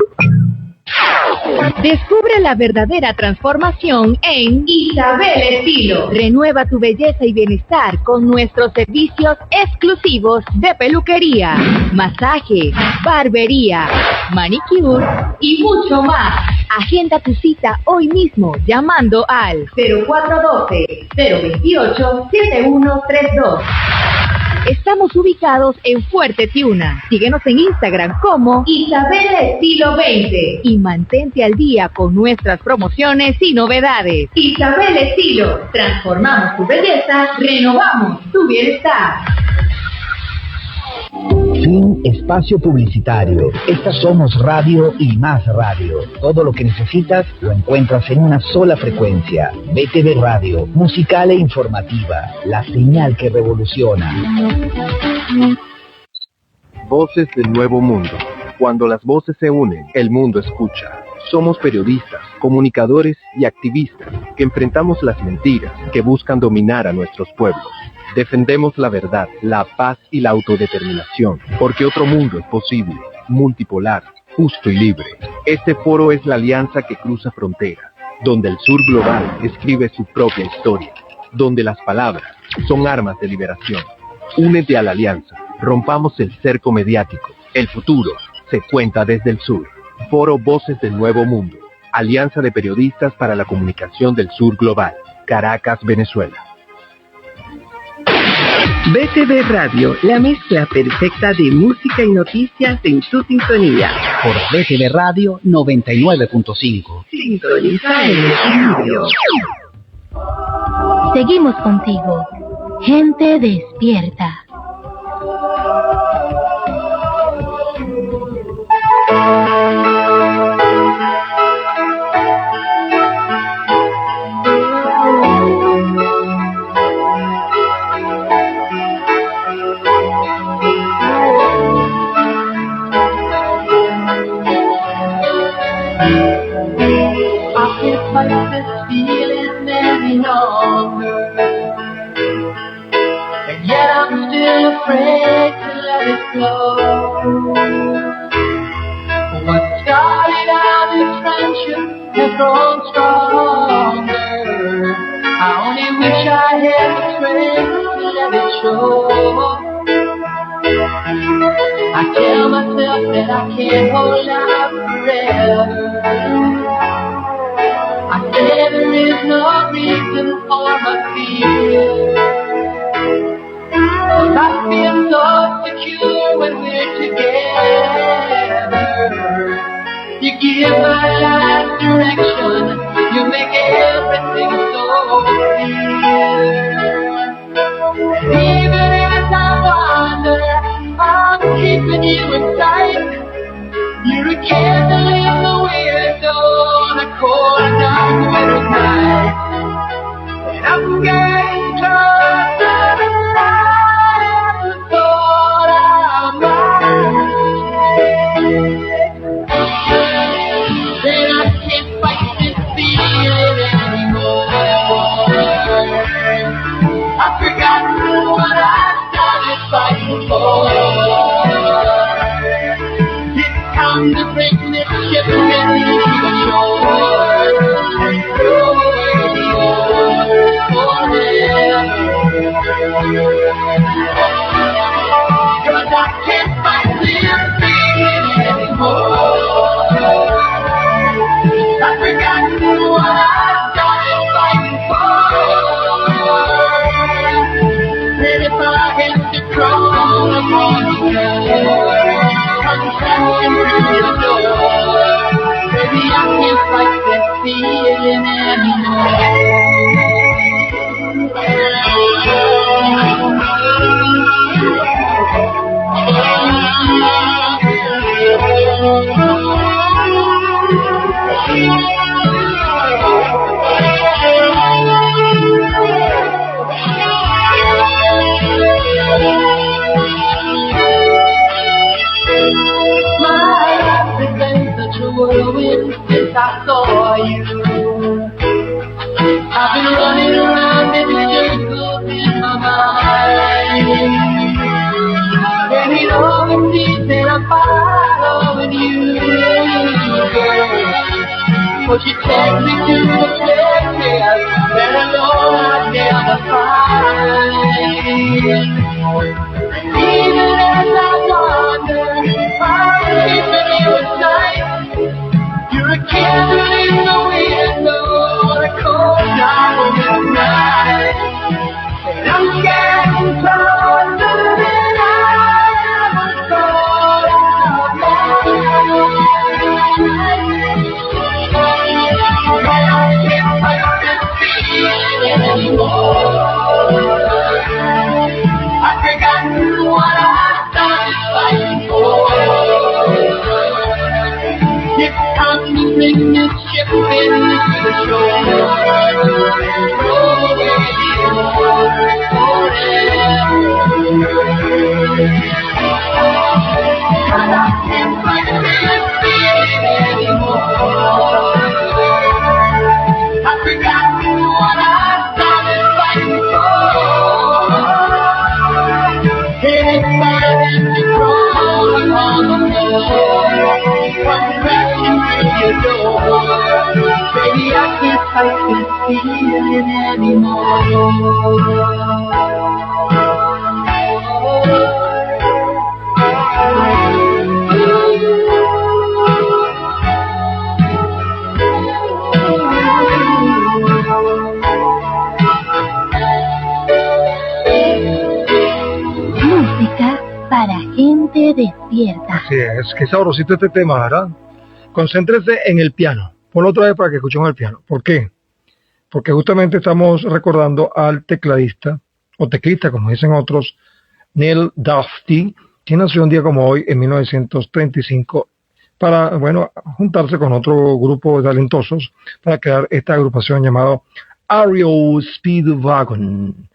Descubre la verdadera transformación en Isabel Estilo. Renueva tu belleza y bienestar con nuestros servicios exclusivos de peluquería, masaje, barbería, manicure y mucho más. Agenda tu cita hoy mismo llamando al 0412-028-7132. Estamos ubicados en Fuerte Tiuna. Síguenos en Instagram como Isabel Estilo 20 y mantente al día con nuestras promociones y novedades. Isabel Estilo, transformamos tu belleza, renovamos tu bienestar. Fin espacio publicitario. Estas somos radio y más radio. Todo lo que necesitas lo encuentras en una sola frecuencia. BTV Radio, musical e informativa. La señal que revoluciona. Voces del Nuevo Mundo. Cuando las voces se unen, el mundo escucha. Somos periodistas, comunicadores y activistas que enfrentamos las mentiras que buscan dominar a nuestros pueblos. Defendemos la verdad, la paz y la autodeterminación, porque otro mundo es posible, multipolar, justo y libre. Este foro es la alianza que cruza fronteras, donde el sur global escribe su propia historia, donde las palabras son armas de liberación. Únete a la alianza, rompamos el cerco mediático. El futuro se cuenta desde el sur. Foro Voces del Nuevo Mundo, Alianza de Periodistas para la Comunicación del Sur Global, Caracas, Venezuela. BTV Radio, la mezcla perfecta de música y noticias en su sintonía. Por BTV Radio 99.5. Sintoniza en el equilibrio. Seguimos contigo. Gente despierta. Afraid to let it go. What started out as friendship has grown stronger. I only wish I had the strength to let it show. I tell myself that I can't hold out forever. I say there is no reason for my fear. I feel so secure when we're together. You give my life direction. You make everything so clear. Even as I wander, I'm keeping you in sight. You're a candle in the window on a cold dark winter's night. And I'm getting closer to then I can't fight this feeling anymore. I've forgotten what I started fighting for. It's time to break this ship and leave the shore and throw away the old forever. 'Cause I can't fight this feeling anymore. I've forgotten what I started fighting for. And if I had to crawl upon the floor, come crashing through the door, baby, I can't fight this feeling anymore. Since I saw you, I But you take me to the places that alone I'd never find. Even as I wander, I'm keeping you in sight. You're a candle in the window on a cold night of night. And I'm getting closer than I ever thought I'd I've forgotten what I started fighting for. It's constantly shifting to the shore. Cause I can't fight this feeling anymore. I've forgotten what I started fighting for. And it's starting to crawl on the floor. Come crashing through your door. Baby, I can't fight this feeling anymore. Música para gente despierta. Así es, qué sabrosito este tema, ¿verdad? Concéntrese en el piano. Ponlo otra vez para que escuchemos el piano. ¿Por qué? Porque justamente estamos recordando al tecladista, o teclista como dicen otros, Neil Dufty, quien nació un día como hoy, en 1935, para, bueno, juntarse con otro grupo de talentosos para crear esta agrupación llamada REO Speedwagon.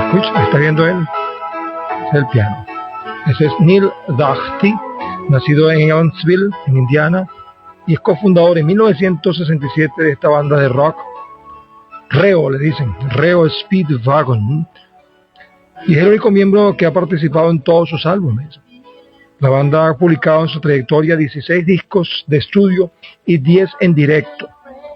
Escucha, está viendo él, es el piano. Ese es Neil Dufty, nacido en Evansville, en Indiana, y es cofundador en 1967 de esta banda de rock, REO, le dicen, REO Speedwagon, y es el único miembro que ha participado en todos sus álbumes. La banda ha publicado en su trayectoria 16 discos de estudio y 10 en directo,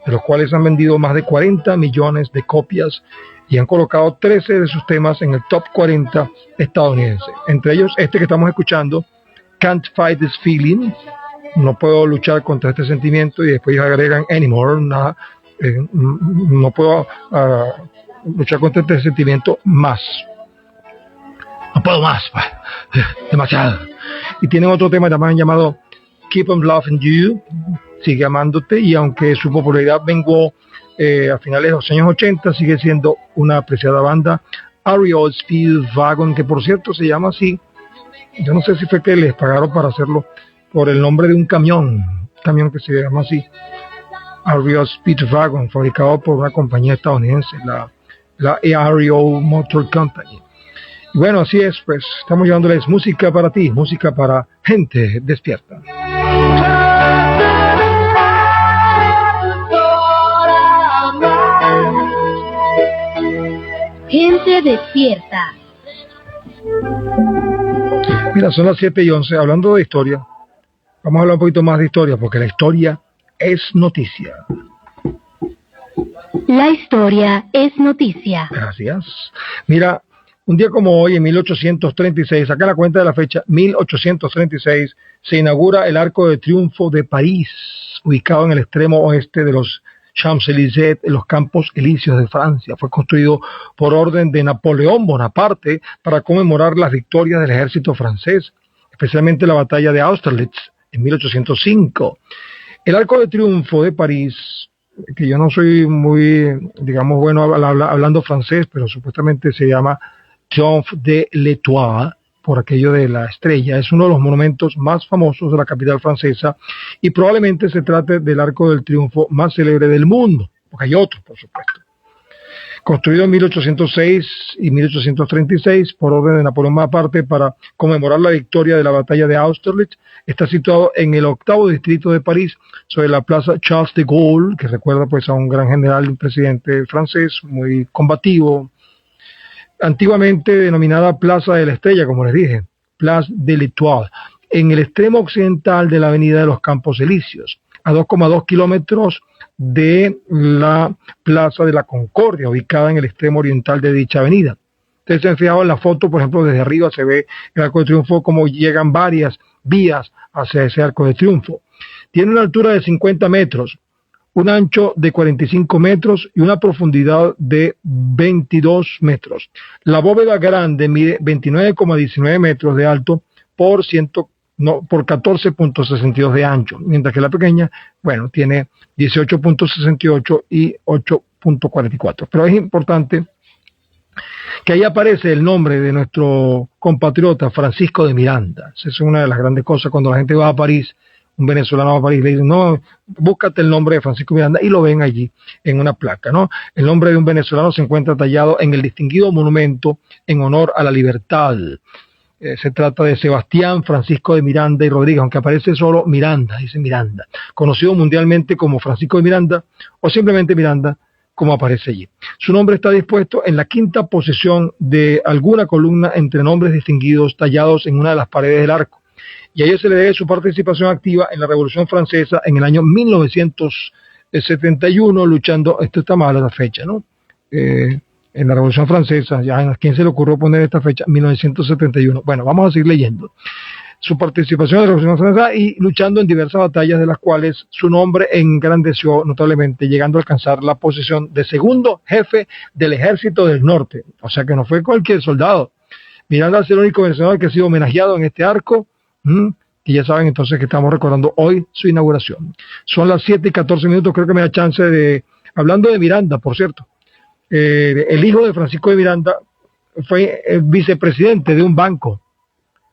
de los cuales han vendido más de 40 millones de copias y han colocado 13 de sus temas en el top 40 estadounidense. Entre ellos este que estamos escuchando, Can't Fight This Feeling, no puedo luchar contra este sentimiento, y después agregan Anymore, no puedo luchar contra este sentimiento más. No puedo más, demasiado. Y tienen otro tema también llamado Keep on Loving You, sigue amándote, y aunque su popularidad menguó a finales de los años 80, sigue siendo una apreciada banda. REO Speedwagon, que por cierto se llama así, yo no sé si fue que les pagaron para hacerlo, por el nombre de un camión que se llama así, REO Speedwagon, fabricado por una compañía estadounidense, la REO Motor Company. Y bueno, así es, pues estamos llevándoles música para ti, música para gente despierta. Gente despierta. Mira, son las 7:11, hablando de historia, vamos a hablar un poquito más de historia, porque la historia es noticia. La historia es noticia. Gracias. Mira, un día como hoy, en 1836, saca la cuenta de la fecha, 1836, se inaugura el Arco de Triunfo de París, ubicado en el extremo oeste de los Champs-Élysées, en los Campos Elíseos de Francia. Fue construido por orden de Napoleón Bonaparte para conmemorar las victorias del ejército francés, especialmente la batalla de Austerlitz en 1805. El Arco de Triunfo de París, que yo no soy muy, digamos, bueno hablando francés, pero supuestamente se llama Triomphe de l'Étoile, por aquello de la estrella, es uno de los monumentos más famosos de la capital francesa y probablemente se trate del Arco del Triunfo más célebre del mundo, porque hay otro, por supuesto. Construido en 1806 y 1836 por orden de Napoleón Bonaparte para conmemorar la victoria de la batalla de Austerlitz, está situado en el 8º distrito de París, sobre la plaza Charles de Gaulle, que recuerda pues a un gran general, un presidente francés muy combativo, antiguamente denominada Plaza de la Estrella, como les dije, Place de l'Étoile, en el extremo occidental de la avenida de los Campos Elíseos. a 2,2 kilómetros de la Plaza de la Concordia, ubicada en el extremo oriental de dicha avenida. Ustedes se han fijado en la foto, por ejemplo, desde arriba se ve el Arco de Triunfo, como llegan varias vías hacia ese Arco de Triunfo. Tiene una altura de 50 metros, un ancho de 45 metros y una profundidad de 22 metros. La bóveda grande mide 29,19 metros de alto por 14,62 de ancho, mientras que la pequeña, bueno, tiene 18,68 y 8,44. Pero es importante que ahí aparece el nombre de nuestro compatriota Francisco de Miranda. Esa es una de las grandes cosas cuando la gente va a París. Un venezolano va a París, le dicen, no, búscate el nombre de Francisco Miranda, y lo ven allí en una placa, ¿no? El nombre de un venezolano se encuentra tallado en el distinguido monumento en honor a la libertad. Se trata de Sebastián Francisco de Miranda y Rodríguez, aunque aparece solo Miranda, dice Miranda, conocido mundialmente como Francisco de Miranda o simplemente Miranda, como aparece allí. Su nombre está dispuesto en la quinta posición de alguna columna entre nombres distinguidos tallados en una de las paredes del arco. Y a ello se le debe su participación activa en la Revolución Francesa en el año 1971, luchando, esto está mal la fecha, ¿no? En la Revolución Francesa, ya ¿a quién se le ocurrió poner esta fecha? 1971. Bueno, vamos a seguir leyendo. Su participación en la Revolución Francesa y luchando en diversas batallas, de las cuales su nombre engrandeció notablemente, llegando a alcanzar la posición de segundo jefe del Ejército del Norte. O sea que no fue cualquier soldado. Miranda es el único venezolano que ha sido homenajeado en este arco. Y ya saben entonces que estamos recordando hoy su inauguración. Son las 7:14, creo que me da chance de... Hablando de Miranda, por cierto, el hijo de Francisco de Miranda fue el vicepresidente de un banco,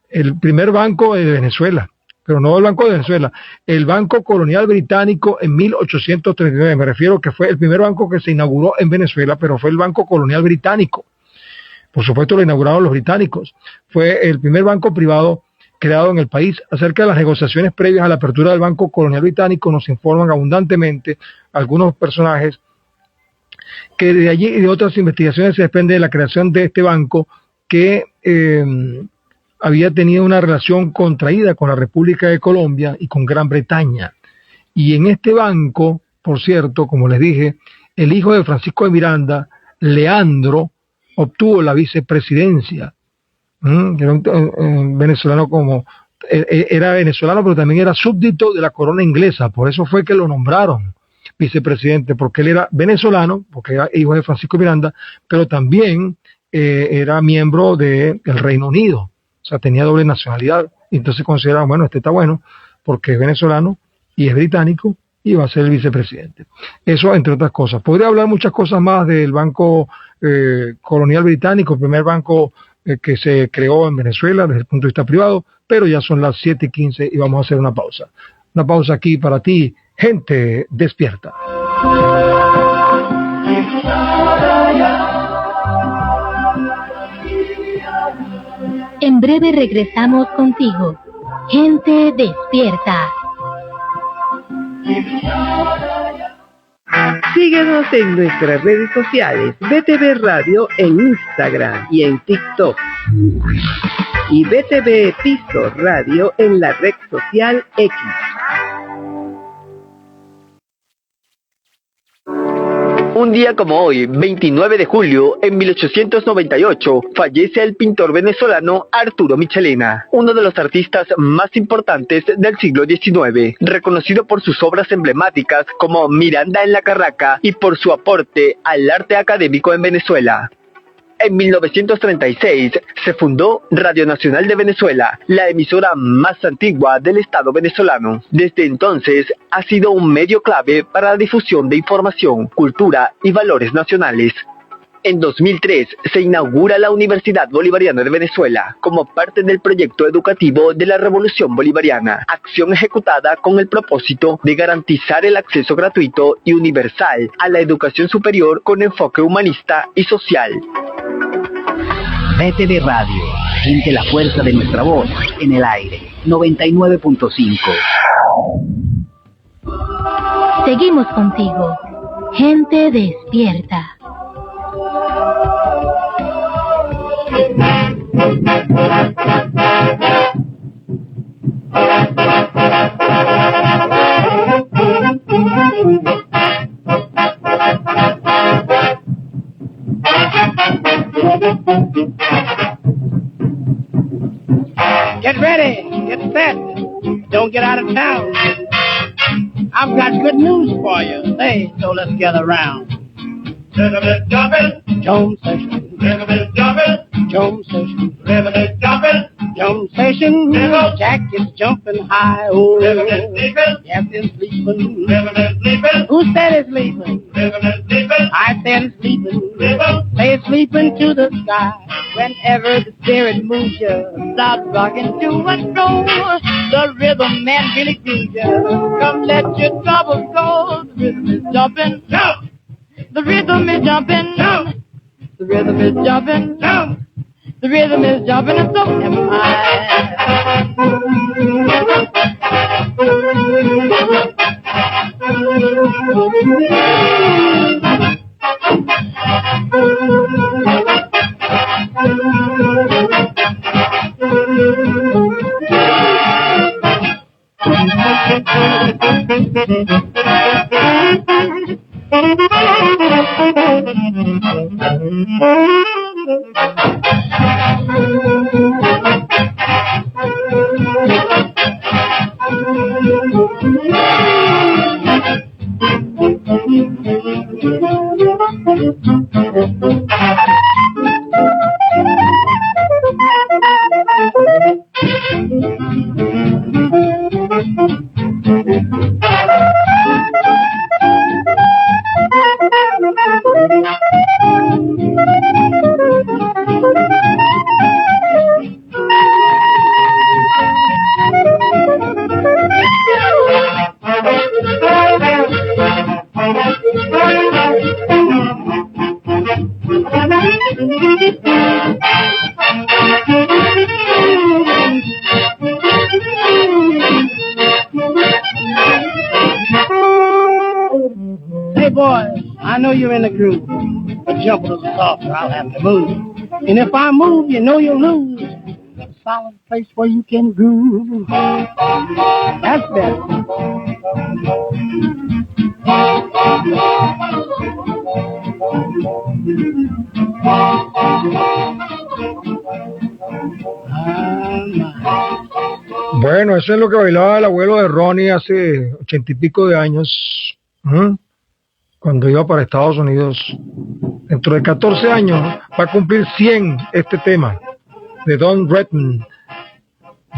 el primer banco de Venezuela, pero no el Banco de Venezuela, el Banco Colonial Británico en 1839, me refiero que fue el primer banco que se inauguró en Venezuela, pero fue el Banco Colonial Británico. Por supuesto lo inauguraron los británicos, fue el primer banco privado creado en el país. Acerca de las negociaciones previas a la apertura del Banco Colonial Británico nos informan abundantemente algunos personajes que de allí y de otras investigaciones se desprende de la creación de este banco, que había tenido una relación contraída con la República de Colombia y con Gran Bretaña. Y en este banco, por cierto, como les dije, el hijo de Francisco de Miranda, Leandro, obtuvo la vicepresidencia. Era un venezolano, era venezolano, pero también era súbdito de la corona inglesa, por eso fue que lo nombraron vicepresidente, porque él era venezolano, porque era hijo de Francisco Miranda, pero también era miembro del Reino Unido, o sea, tenía doble nacionalidad, y entonces consideraron, bueno, este está bueno, porque es venezolano y es británico, y va a ser el vicepresidente. Eso, entre otras cosas. Podría hablar muchas cosas más del Banco Colonial Británico, el primer banco que se creó en Venezuela desde el punto de vista privado, pero ya son las 7:15 y vamos a hacer una pausa. Una pausa aquí para ti, gente despierta. En breve regresamos contigo, gente despierta. Síguenos en nuestras redes sociales, BTV Radio en Instagram y en TikTok. Y BTV Piso Radio en la red social X. Un día como hoy, 29 de julio, en 1898, fallece el pintor venezolano Arturo Michelena, uno de los artistas más importantes del siglo XIX, reconocido por sus obras emblemáticas como Miranda en la Carraca y por su aporte al arte académico en Venezuela. En 1936 se fundó Radio Nacional de Venezuela, la emisora más antigua del Estado venezolano. Desde entonces ha sido un medio clave para la difusión de información, cultura y valores nacionales. En 2003 se inaugura la Universidad Bolivariana de Venezuela como parte del proyecto educativo de la Revolución Bolivariana, acción ejecutada con el propósito de garantizar el acceso gratuito y universal a la educación superior con enfoque humanista y social. BTV Radio, siente la fuerza de nuestra voz en el aire, 99.5. Seguimos contigo, gente despierta. Get ready, get set, don't get out of town. I've got good news for you. Hey, so let's gather round. Jones Session. Jones Session. Jones Session. Jack is jumping high. Oh, Captain sleeping. Who said it's sleeping? I said it's sleeping. Say it's sleeping to the sky. Whenever the spirit moves you, start rocking to and fro. The rhythm man really grooves you. Come let your troubles go. The rhythm is jumping. Jump. The rhythm is jumping. Jump. The rhythm is jumping. Jump. The rhythm is jumping and so am Hey boys, I know you're in the groove, but jump a little softer, I'll have to move. And if I move, you know you'll lose. A solid place where you can groove. That's better. Bueno, eso es lo que bailaba el abuelo de Ronnie hace 80 y pico de años, cuando iba para Estados Unidos. Dentro de 14 años va a cumplir 100 este tema de Don Redman,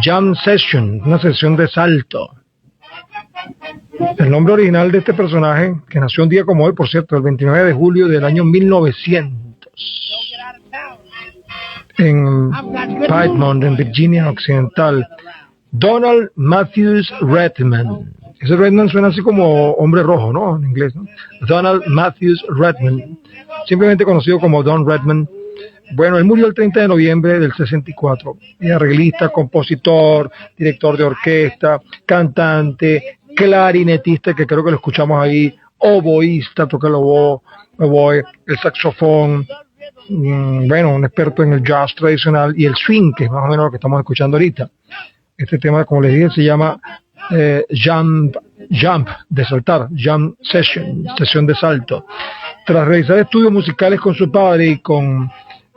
Jam Session, una sesión de salto. El nombre original de este personaje, que nació un día como hoy, por cierto, el 29 de julio del año 1900, en Piedmont, en Virginia Occidental, Donald Matthews Redman. Ese Redman suena así como hombre rojo, ¿no? En inglés, ¿no? Donald Matthews Redman, simplemente conocido como Don Redman. Bueno, él murió el 30 de noviembre del 64. Es arreglista, compositor, director de orquesta, cantante, clarinetista, que creo que lo escuchamos ahí, oboísta, toca el oboe, el saxofón. Bueno, un experto en el jazz tradicional y el swing, que es más o menos lo que estamos escuchando ahorita. Este tema, como les dije, se llama Jump, de saltar, Jam Session, sesión de salto. Tras realizar estudios musicales con su padre y con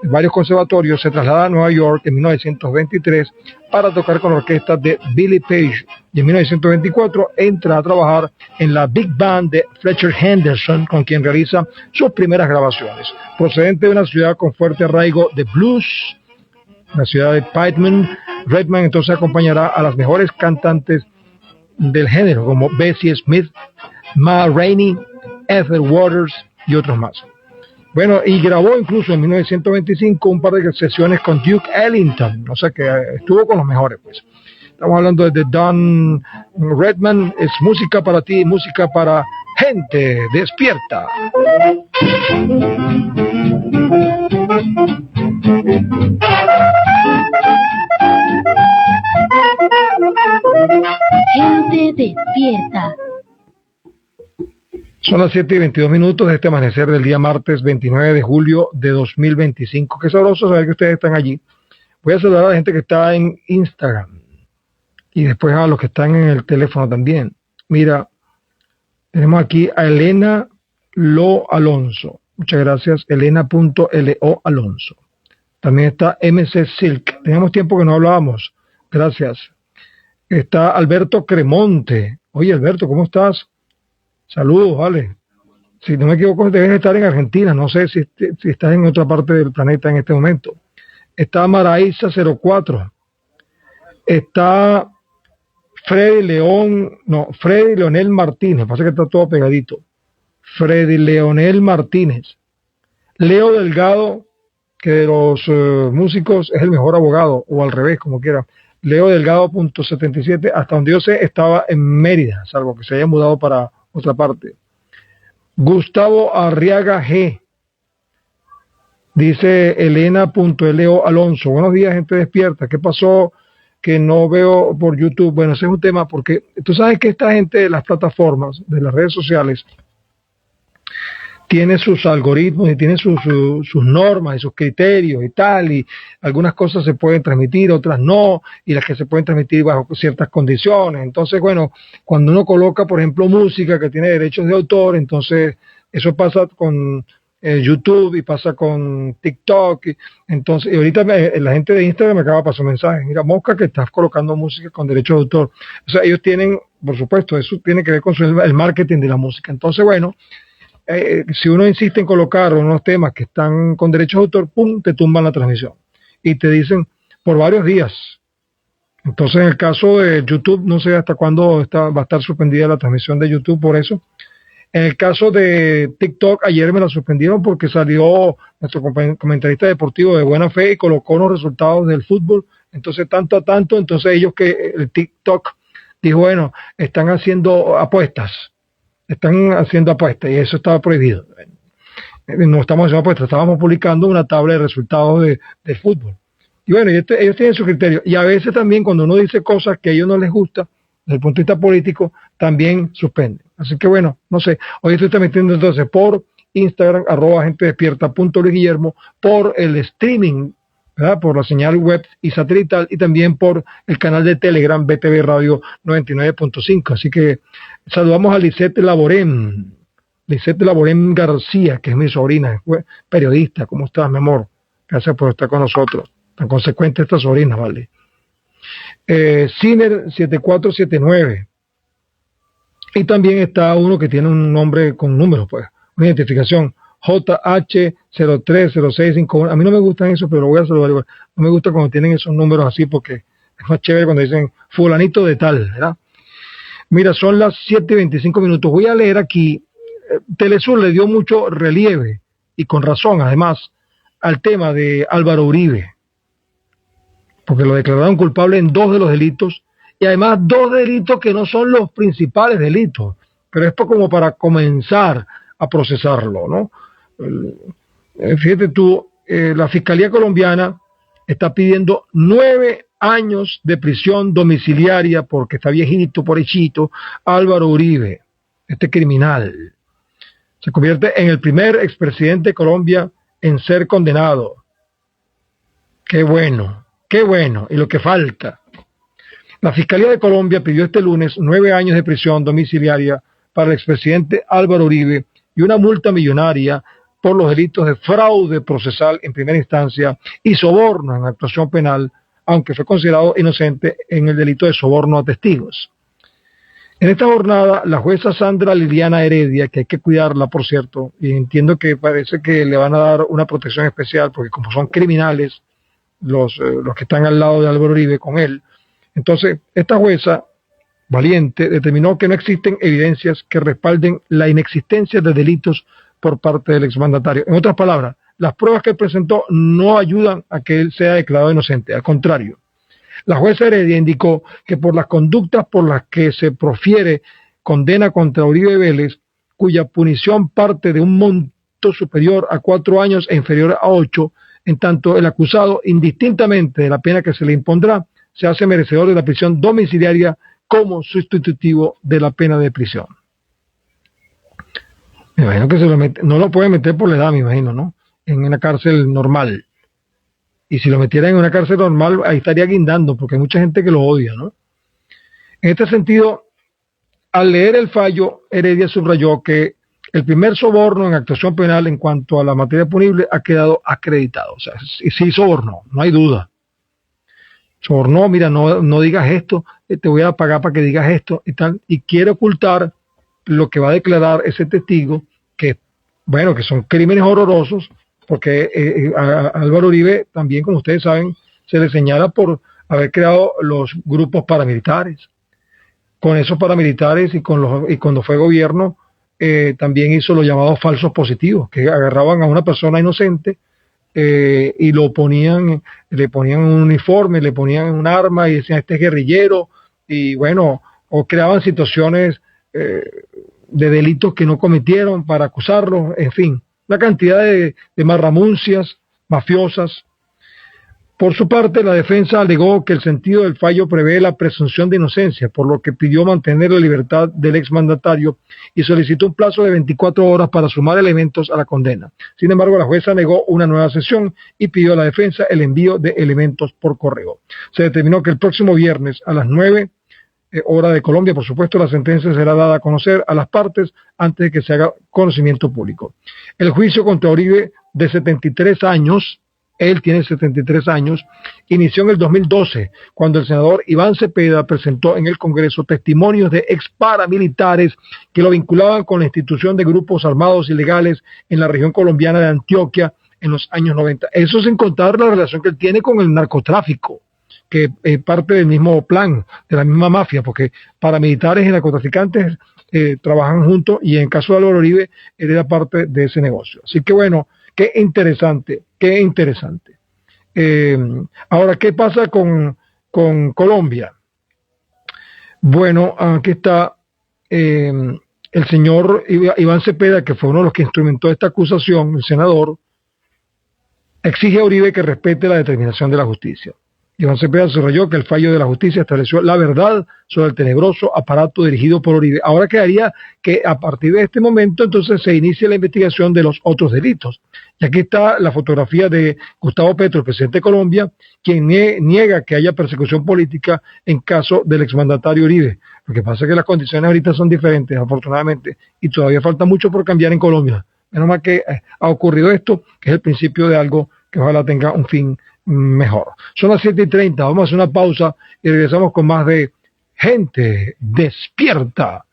varios conservatorios, se traslada a Nueva York en 1923 para tocar con la orquesta de Billy Page. Y en 1924 entra a trabajar en la Big Band de Fletcher Henderson, con quien realiza sus primeras grabaciones. Procedente de una ciudad con fuerte arraigo de blues, la ciudad de Piedmont, Redman entonces acompañará a las mejores cantantes del género, como Bessie Smith, Ma Rainey, Ethel Waters y otros más. Bueno, y grabó incluso en 1925 un par de sesiones con Duke Ellington, o sea que estuvo con los mejores, pues. Estamos hablando de Don Redman. Es música para ti, música para gente despierta. Gente despierta. Son las 7:22 de este amanecer del día martes 29 de julio de 2025. Qué sabroso saber que ustedes están allí. Voy a saludar a la gente que está en Instagram y después a los que están en el teléfono también. Mira, tenemos aquí a Elena Lo Alonso. Muchas gracias, Elena.lo Alonso. También está MC Silk. Teníamos tiempo que no hablábamos. Gracias. Está Alberto Cremonte. Oye, Alberto, ¿cómo estás? Saludos, vale. Si no me equivoco, debes estar en Argentina. No sé si estás en otra parte del planeta en este momento. Está Maraíza 04. Está Freddy Leonel Martínez. Pasa que está todo pegadito. Freddy Leonel Martínez. Leo Delgado, que de los músicos es el mejor abogado, o al revés, como quiera. Leo Delgado.77, hasta donde yo sé, estaba en Mérida, salvo que se haya mudado para otra parte. Gustavo Arriaga G. Dice Elena.lo Alonso. Buenos días, gente despierta. ¿Qué pasó que no veo por YouTube? Bueno, ese es un tema porque tú sabes que esta gente de las plataformas, de las redes sociales, tiene sus algoritmos y tiene sus normas y sus criterios y tal, y algunas cosas se pueden transmitir, otras no, y las que se pueden transmitir bajo ciertas condiciones. Entonces, bueno, cuando uno coloca, por ejemplo, música que tiene derechos de autor, entonces eso pasa con YouTube y pasa con TikTok, y ahorita la gente de Instagram me acaba de pasar un mensaje: mira, Mosca, que estás colocando música con derechos de autor. O sea, ellos tienen, por supuesto, eso tiene que ver con el marketing de la música. Entonces, bueno, si uno insiste en colocar unos temas que están con derechos de autor, ¡pum!, te tumban la transmisión y te dicen por varios días. Entonces, en el caso de YouTube, no sé hasta cuándo va a estar suspendida la transmisión de YouTube por eso. En el caso de TikTok, ayer me la suspendieron porque salió nuestro comentarista deportivo de buena fe y colocó los resultados del fútbol. Entonces, tanto a tanto, entonces ellos que el TikTok dijo, bueno, están haciendo apuestas y eso estaba prohibido. No estamos haciendo apuestas, estábamos publicando una tabla de resultados del fútbol. Y bueno, ellos tienen su criterio. Y a veces también cuando uno dice cosas que a ellos no les gusta, desde el punto de vista político, también suspenden. Así que bueno, no sé, hoy estoy transmitiendo entonces por Instagram, @gentedespierta.luisguillermo, por el streaming, ¿verdad?, por la señal web y satelital, y también por el canal de Telegram BTV Radio 99.5. Así que saludamos a Lisette Laborén García, que es mi sobrina, periodista. ¿Cómo estás, mi amor? Gracias por estar con nosotros. Tan consecuente esta sobrina, ¿vale? Ciner 7479. Y también está uno que tiene un nombre con números, pues, una identificación, JH030651. A mí no me gustan eso, pero lo voy a saludar igual. No me gusta cuando tienen esos números así, porque es más chévere cuando dicen fulanito de tal, ¿verdad? Mira, son las 7:25. Voy a leer aquí. Telesur le dio mucho relieve, y con razón además, al tema de Álvaro Uribe, porque lo declararon culpable en 2 de los delitos, y además 2 delitos que no son los principales delitos, pero es como para comenzar a procesarlo, ¿no? Fíjate tú, la Fiscalía colombiana está pidiendo 9 años de prisión domiciliaria porque está viejito, porechito, Álvaro Uribe, este criminal. Se convierte en el primer expresidente de Colombia en ser condenado. Qué bueno, y lo que falta. La Fiscalía de Colombia pidió este lunes 9 años de prisión domiciliaria para el expresidente Álvaro Uribe y una multa millonaria por los delitos de fraude procesal en primera instancia y soborno en actuación penal, aunque fue considerado inocente en el delito de soborno a testigos. En esta jornada, la jueza Sandra Liliana Heredia, que hay que cuidarla, por cierto, y entiendo que parece que le van a dar una protección especial, porque como son criminales los que están al lado de Álvaro Uribe con él, entonces esta jueza valiente determinó que no existen evidencias que respalden la inexistencia de delitos por parte del exmandatario. En otras palabras, las pruebas que él presentó no ayudan a que él sea declarado inocente, al contrario. La jueza Heredia indicó que por las conductas por las que se profiere condena contra Uribe Vélez, cuya punición parte de un monto superior a 4 años e inferior a 8, en tanto el acusado, indistintamente de la pena que se le impondrá, se hace merecedor de la prisión domiciliaria como sustitutivo de la pena de prisión. Me imagino que no lo puede meter por la edad, me imagino, ¿no? En una cárcel normal. Y si lo metiera en una cárcel normal, ahí estaría guindando, porque hay mucha gente que lo odia, ¿no? En este sentido, al leer el fallo, Heredia subrayó que el primer soborno en actuación penal en cuanto a la materia punible ha quedado acreditado. O sea, sí sobornó, no hay duda. Sobornó, mira, no digas esto, te voy a pagar para que digas esto y tal, y quiere ocultar lo que va a declarar ese testigo, que son crímenes horrorosos, porque a Álvaro Uribe también, como ustedes saben, se le señala por haber creado los grupos paramilitares. Con esos paramilitares y cuando fue gobierno, también hizo los llamados falsos positivos, que agarraban a una persona inocente y le ponían un uniforme, le ponían un arma y decían este es guerrillero, y o creaban situaciones de delitos que no cometieron para acusarlos, en fin, una cantidad de marramuncias mafiosas. Por su parte, la defensa alegó que el sentido del fallo prevé la presunción de inocencia, por lo que pidió mantener la libertad del exmandatario y solicitó un plazo de 24 horas para sumar elementos a la condena. Sin embargo, la jueza negó una nueva sesión y pidió a la defensa el envío de elementos por correo. Se determinó que el próximo viernes a las 9 hora de Colombia, por supuesto, la sentencia será dada a conocer a las partes antes de que se haga conocimiento público. El juicio contra Uribe, de 73 años, él tiene 73 años, inició en el 2012, cuando el senador Iván Cepeda presentó en el Congreso testimonios de ex paramilitares que lo vinculaban con la institución de grupos armados ilegales en la región colombiana de Antioquia en los años 90. Eso sin contar la relación que él tiene con el narcotráfico, que es parte del mismo plan, de la misma mafia, porque paramilitares y narcotraficantes trabajan juntos, y en el caso de Álvaro Uribe, él era parte de ese negocio. Así que qué interesante. Ahora, ¿qué pasa con Colombia? Bueno, aquí está el señor Iván Cepeda, que fue uno de los que instrumentó esta acusación, el senador, exige a Uribe que respete la determinación de la justicia. Iván Cepeda subrayó que el fallo de la justicia estableció la verdad sobre el tenebroso aparato dirigido por Uribe. Ahora quedaría que a partir de este momento entonces se inicie la investigación de los otros delitos. Y aquí está la fotografía de Gustavo Petro, el presidente de Colombia, quien niega que haya persecución política en caso del exmandatario Uribe. Lo que pasa es que las condiciones ahorita son diferentes, afortunadamente, y todavía falta mucho por cambiar en Colombia. Menos mal que ha ocurrido esto, que es el principio de algo que ojalá tenga un fin mejor. Son las 7:30, vamos a hacer una pausa y regresamos con más de Gente Despierta.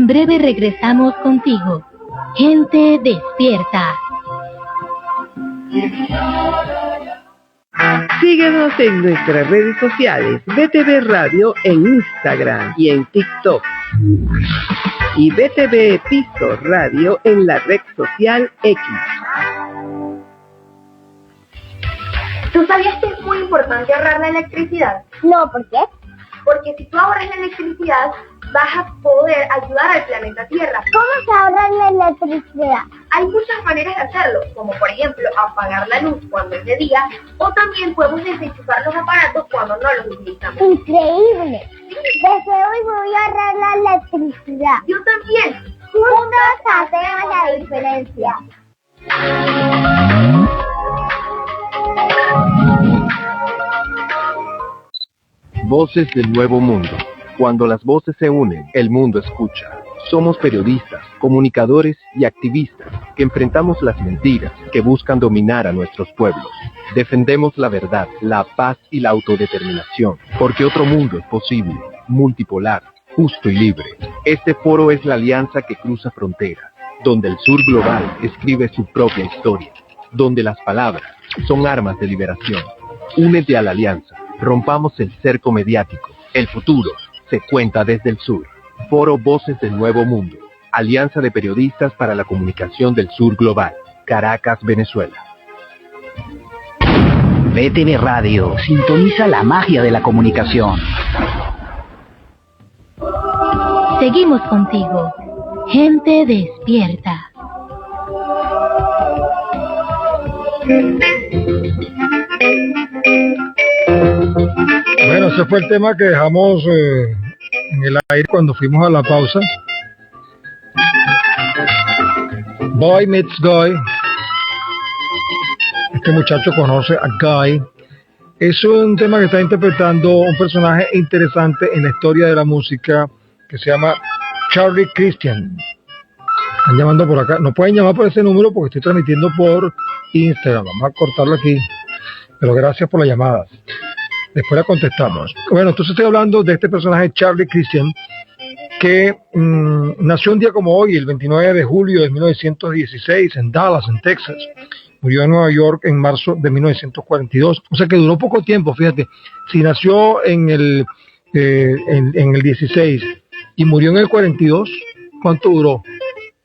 En breve regresamos contigo. Gente despierta. Síguenos en nuestras redes sociales, BTV Radio en Instagram y en TikTok. Y BTV Piso Radio en la red social X. ¿Tú sabías que es muy importante ahorrar la electricidad? No, ¿por qué? Porque si tú ahorras la electricidad, vas a poder ayudar al planeta Tierra. ¿Cómo se ahorra la electricidad? Hay muchas maneras de hacerlo, como por ejemplo apagar la luz cuando es de día, o también podemos desenchufar los aparatos cuando no los utilizamos. ¡Increíble! Desde hoy voy a ahorrar la electricidad. Yo también. Juntos hacemos la diferencia. Voces del Nuevo Mundo. Cuando las voces se unen, el mundo escucha. Somos periodistas, comunicadores y activistas que enfrentamos las mentiras que buscan dominar a nuestros pueblos. Defendemos la verdad, la paz y la autodeterminación, porque otro mundo es posible, multipolar, justo y libre. Este foro es la alianza que cruza fronteras, donde el sur global escribe su propia historia, donde las palabras son armas de liberación. Únete a la alianza, rompamos el cerco mediático. El futuro se cuenta desde el sur. Foro Voces del Nuevo Mundo. Alianza de Periodistas para la Comunicación del Sur Global. Caracas, Venezuela. BTV Radio sintoniza la magia de la comunicación. Seguimos contigo. Gente despierta. Bueno, ese fue el tema que dejamos en el aire cuando fuimos a la pausa. Boy Meets Guy. Este muchacho conoce a Guy. Es un tema que está interpretando un personaje interesante en la historia de la música que se llama Charlie Christian. Están llamando por acá. No pueden llamar por ese número porque estoy transmitiendo por Instagram. Vamos a cortarlo aquí. Pero gracias por las llamadas. Después la contestamos. Bueno, entonces estoy hablando de este personaje Charlie Christian, que nació un día como hoy, el 29 de julio de 1916, en Dallas, en Texas. Murió en Nueva York en marzo de 1942. O sea que duró poco tiempo, fíjate. Si nació en el 16 y murió en el 42, ¿cuánto duró?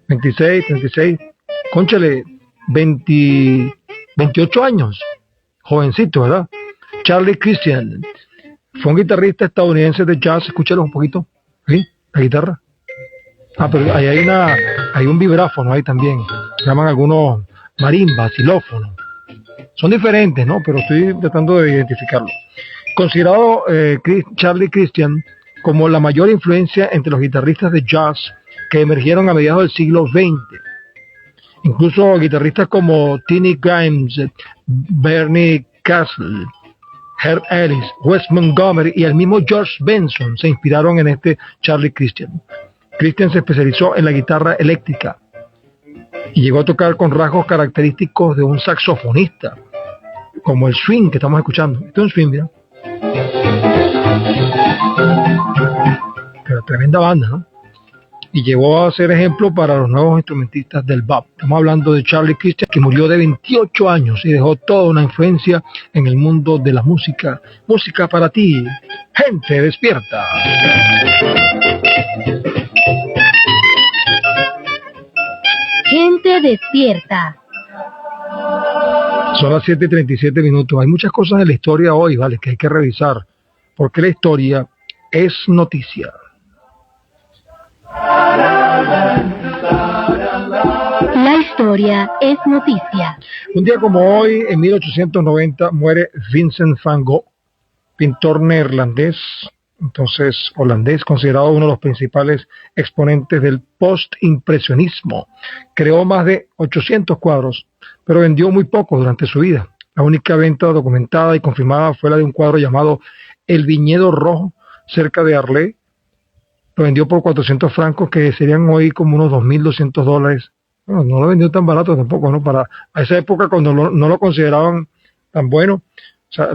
26, 36, cónchale, 28 años. Jovencito, ¿verdad? Charlie Christian fue un guitarrista estadounidense de jazz. Escúchalo un poquito. ¿Sí? La guitarra. Pero ahí hay un vibráfono ahí también. Se llaman algunos marimbas, xilófonos. Son diferentes, ¿no? Pero estoy tratando de identificarlo. Considerado Charlie Christian como la mayor influencia entre los guitarristas de jazz que emergieron a mediados del siglo XX. Incluso guitarristas como Tiny Grimes, Bernie Castle, Herb Ellis, Wes Montgomery y el mismo George Benson se inspiraron en este Charlie Christian. Christian se especializó en la guitarra eléctrica y llegó a tocar con rasgos característicos de un saxofonista, como el swing que estamos escuchando. Esto es un swing, mira. Pero tremenda banda, ¿no? Y llegó a ser ejemplo para los nuevos instrumentistas del bop. Estamos hablando de Charlie Christian, que murió de 28 años y dejó toda una influencia en el mundo de la música. Música para ti, gente despierta. Gente despierta. Son las 7:37 minutos. Hay muchas cosas en la historia hoy, ¿vale?, que hay que revisar, porque la historia es noticia. La historia es noticia. Un día como hoy, en 1890, muere Vincent van Gogh, pintor neerlandés, entonces holandés, considerado uno de los principales exponentes del postimpresionismo. Creó más de 800 cuadros, pero vendió muy poco durante su vida. La única venta documentada y confirmada fue la de un cuadro llamado El Viñedo Rojo, cerca de Arles. Lo vendió por 400 francos, que serían hoy como unos $2,200. Bueno, no lo vendió tan barato tampoco, ¿no? Para a esa época, cuando no lo consideraban tan bueno, o sea,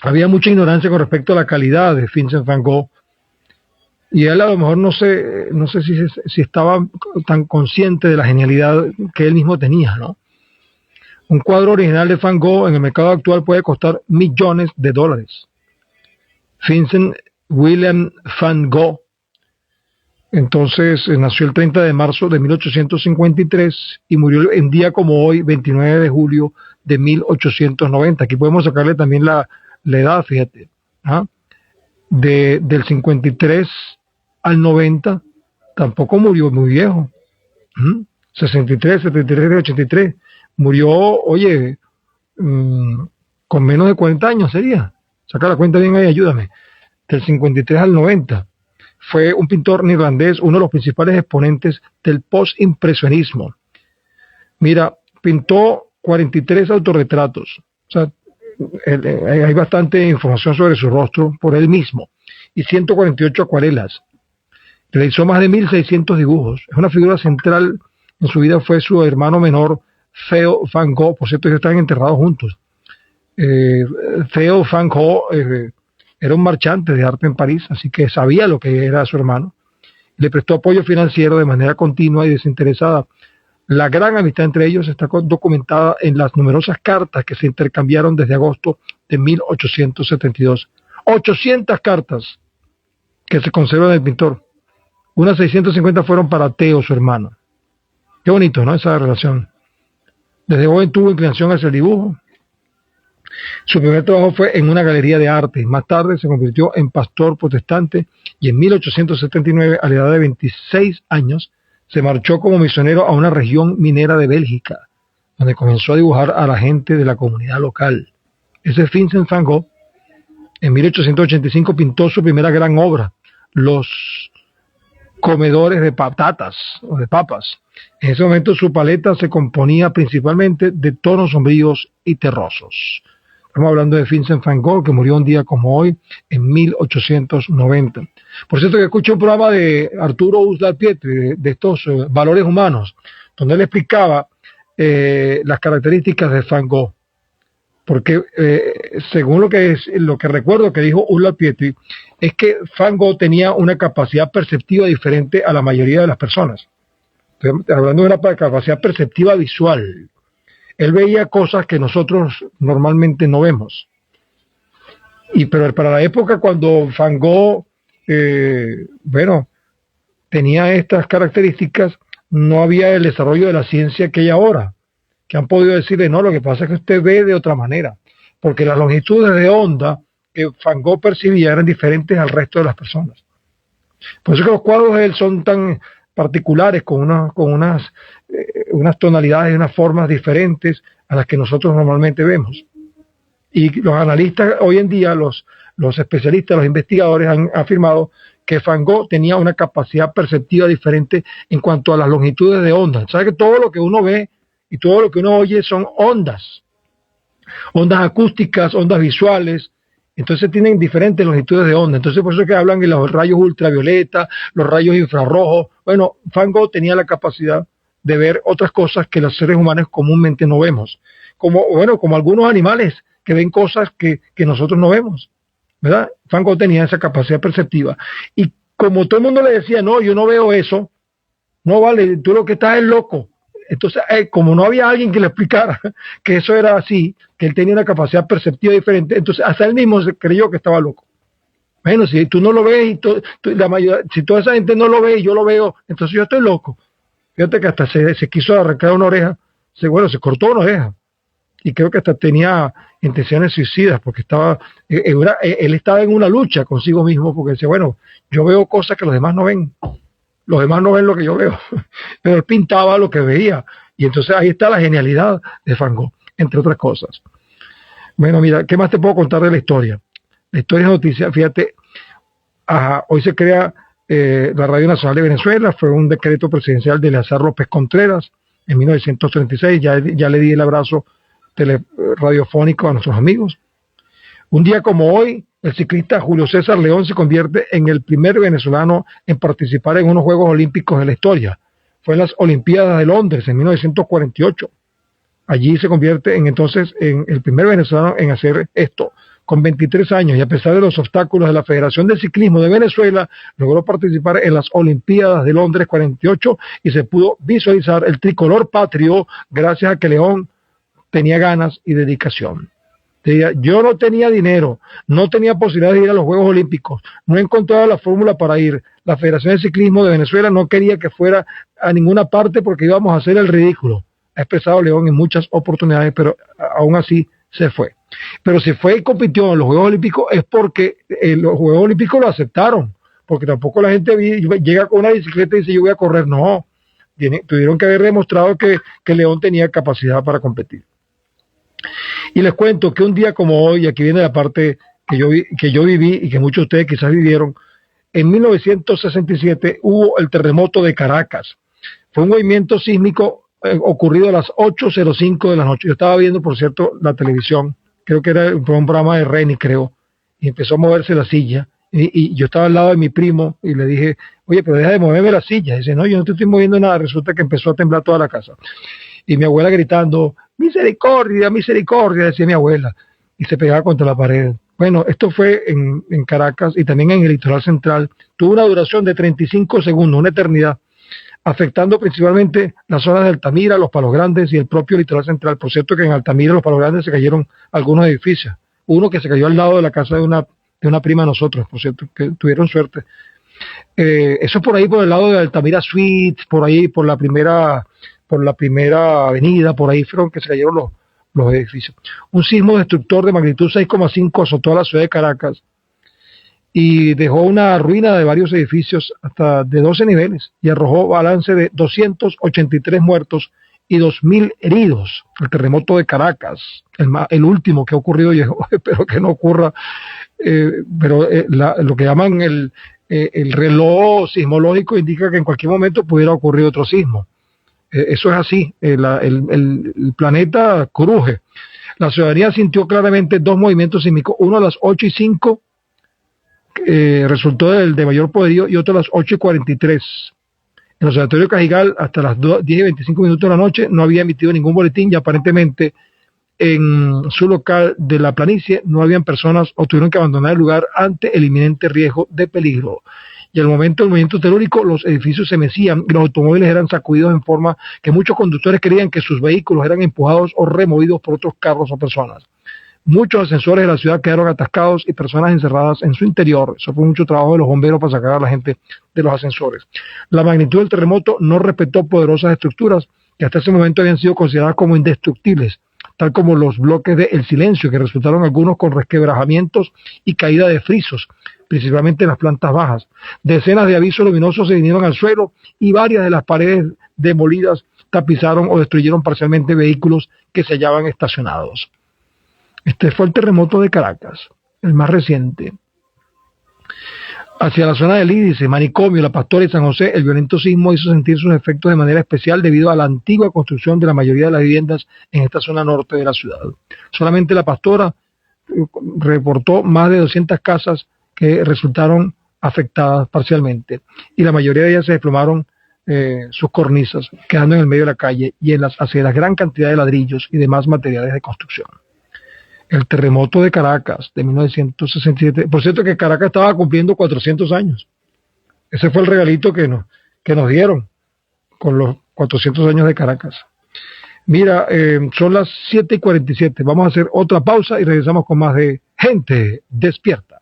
había mucha ignorancia con respecto a la calidad de Vincent van Gogh. Y él a lo mejor no sé si estaba tan consciente de la genialidad que él mismo tenía, ¿no? Un cuadro original de Van Gogh en el mercado actual puede costar millones de dólares. Vincent William Van Gogh, entonces nació el 30 de marzo de 1853 y murió un día como hoy, 29 de julio de 1890. Aquí podemos sacarle también la edad, fíjate, ¿ah? Del 53 al 90, tampoco murió muy viejo. 63, 73, 83. Murió, oye, con menos de 40 años sería. Saca la cuenta bien ahí, ayúdame. Del 53 al 90. Fue un pintor neerlandés, uno de los principales exponentes del postimpresionismo. Mira, pintó 43 autorretratos. O sea, hay bastante información sobre su rostro por él mismo. Y 148 acuarelas. Realizó más de 1.600 dibujos. Es una figura central en su vida, fue su hermano menor, Theo Van Gogh. Por cierto, ellos están enterrados juntos. Theo Van Gogh era un marchante de arte en París, así que sabía lo que era su hermano. Le prestó apoyo financiero de manera continua y desinteresada. La gran amistad entre ellos está documentada en las numerosas cartas que se intercambiaron desde agosto de 1872. 800 cartas que se conservan del pintor. Unas 650 fueron para Theo, su hermano. Qué bonito, ¿no? Esa relación. Desde joven tuvo inclinación hacia el dibujo. Su primer trabajo fue en una galería de arte. Más tarde se convirtió en pastor protestante y en 1879, a la edad de 26 años, se marchó como misionero a una región minera de Bélgica, donde comenzó a dibujar a la gente de la comunidad local. Ese es Vincent Van Gogh. En 1885 pintó su primera gran obra, Los comedores de patatas o de papas. En ese momento su paleta se componía principalmente de tonos sombríos y terrosos. Estamos hablando de Vincent Van Gogh, que murió un día como hoy, en 1890. Por cierto, que escuché un programa de Arturo Uslar Pietri, de estos valores humanos, donde él explicaba las características de Van Gogh. Porque según lo que recuerdo que dijo Uslar Pietri, es que Van Gogh tenía una capacidad perceptiva diferente a la mayoría de las personas. Estoy hablando de una capacidad perceptiva visual. Él veía cosas que nosotros normalmente no vemos. Pero para la época cuando Van Gogh, tenía estas características, no había el desarrollo de la ciencia que hay ahora, que han podido decirle, no, lo que pasa es que usted ve de otra manera, porque las longitudes de onda que Van Gogh percibía eran diferentes al resto de las personas. Por eso que los cuadros de él son tan particulares, con unas tonalidades y unas formas diferentes a las que nosotros normalmente vemos. Y los analistas hoy en día, los especialistas, los investigadores han afirmado que Van Gogh tenía una capacidad perceptiva diferente en cuanto a las longitudes de onda. ¿Sabe que todo lo que uno ve y todo lo que uno oye son ondas? Ondas acústicas, ondas visuales. Entonces tienen diferentes longitudes de onda. Entonces por eso es que hablan de los rayos ultravioleta, los rayos infrarrojos. Bueno, Van Gogh tenía la capacidad de ver otras cosas que los seres humanos comúnmente no vemos. Como algunos animales que ven cosas que nosotros no vemos, ¿verdad? Van Gogh tenía esa capacidad perceptiva. Y como todo el mundo le decía, no, yo no veo eso, no vale, tú lo que estás es loco. Entonces, como no había alguien que le explicara que eso era así, que él tenía una capacidad perceptiva diferente, entonces hasta él mismo se creyó que estaba loco. Bueno, si tú no lo ves, si toda esa gente no lo ve y yo lo veo, entonces yo estoy loco. Fíjate que hasta se quiso arrancar una oreja, se cortó una oreja. Y creo que hasta tenía intenciones suicidas, porque él estaba en una lucha consigo mismo, porque decía, bueno, yo veo cosas que los demás no ven. Los demás no ven lo que yo veo, pero él pintaba lo que veía. Y entonces ahí está la genialidad de Van Gogh, entre otras cosas. Bueno, mira, ¿qué más te puedo contar de la historia? La historia es noticia, fíjate, hoy se crea la Radio Nacional de Venezuela, fue un decreto presidencial de Eleazar López Contreras en 1936, ya le di el abrazo radiofónico a nuestros amigos. Un día como hoy, el ciclista Julio César León se convierte en el primer venezolano en participar en unos Juegos Olímpicos de la historia. Fue en las Olimpiadas de Londres en 1948. Allí se convierte entonces en el primer venezolano en hacer esto, con 23 años y a pesar de los obstáculos de la Federación de Ciclismo de Venezuela, logró participar en las Olimpiadas de Londres 48 y se pudo visualizar el tricolor patrio gracias a que León tenía ganas y dedicación. Yo no tenía dinero, no tenía posibilidad de ir a los Juegos Olímpicos, no encontraba la fórmula para ir. La Federación de Ciclismo de Venezuela no quería que fuera a ninguna parte porque íbamos a hacer el ridículo. Ha expresado León en muchas oportunidades, pero aún así se fue. Pero si fue y compitió en los Juegos Olímpicos es porque los Juegos Olímpicos lo aceptaron, porque tampoco la gente llega con una bicicleta y dice yo voy a correr, no. Tuvieron que haber demostrado que León tenía capacidad para competir. Y les cuento que un día como hoy, aquí viene la parte que yo viví y que muchos de ustedes quizás vivieron, en 1967 hubo el terremoto de Caracas. Fue un movimiento sísmico ocurrido a las 8:05 de la noche. Yo estaba viendo, por cierto, la televisión, creo que era un programa de Reni, creo, y empezó a moverse la silla, y yo estaba al lado de mi primo, y le dije, oye, pero deja de moverme la silla. Y dice, no, yo no te estoy moviendo nada. Resulta que empezó a temblar toda la casa. Y mi abuela gritando, misericordia, misericordia, decía mi abuela, y se pegaba contra la pared. Bueno, esto fue en Caracas y también en el litoral central. Tuvo una duración de 35 segundos, una eternidad, afectando principalmente las zonas de Altamira, Los Palos Grandes y el propio litoral central. Por cierto que en Altamira y Los Palos Grandes se cayeron algunos edificios. Uno que se cayó al lado de la casa de una prima de nosotros, por cierto, que tuvieron suerte. Eso por ahí, por el lado de Altamira Suites, por ahí, por la primera avenida, por ahí fueron que se cayeron los edificios. Un sismo destructor de magnitud 6,5 azotó a la ciudad de Caracas y dejó una ruina de varios edificios hasta de 12 niveles y arrojó balance de 283 muertos y 2.000 heridos. El terremoto de Caracas, el último que ha ocurrido, yo espero que no ocurra, pero lo que llaman el reloj sismológico indica que en cualquier momento pudiera ocurrir otro sismo. Eso es así, el planeta cruje. La ciudadanía sintió claramente dos movimientos sísmicos, uno a las 8:05, resultó de mayor poderío, y otro a las 8:43. El observatorio Cajigal, hasta las 10:25 de la noche, no había emitido ningún boletín y aparentemente en su local de la planicie no habían personas o tuvieron que abandonar el lugar ante el inminente riesgo de peligro. Y al momento del movimiento telúrico los edificios se mecían y los automóviles eran sacudidos en forma que muchos conductores creían que sus vehículos eran empujados o removidos por otros carros o personas. Muchos ascensores de la ciudad quedaron atascados y personas encerradas en su interior. Eso fue mucho trabajo de los bomberos para sacar a la gente de los ascensores. La magnitud del terremoto no respetó poderosas estructuras que hasta ese momento habían sido consideradas como indestructibles, tal como los bloques de El Silencio, que resultaron algunos con resquebrajamientos y caída de frisos, principalmente en las plantas bajas. Decenas de avisos luminosos se vinieron al suelo y varias de las paredes demolidas tapizaron o destruyeron parcialmente vehículos que se hallaban estacionados. Este fue el terremoto de Caracas, el más reciente. Hacia la zona del Lídice, Manicomio, La Pastora y San José, el violento sismo hizo sentir sus efectos de manera especial debido a la antigua construcción de la mayoría de las viviendas en esta zona norte de la ciudad. Solamente La Pastora reportó más de 200 casas que resultaron afectadas parcialmente y la mayoría de ellas se desplomaron sus cornisas, quedando en el medio de la calle y en las aceras gran cantidad de ladrillos y demás materiales de construcción. El terremoto de Caracas de 1967, por cierto que Caracas estaba cumpliendo 400 años. Ese fue el regalito que nos dieron con los 400 años de Caracas. Mira, son las 7:47, vamos a hacer otra pausa y regresamos con más de Gente Despierta.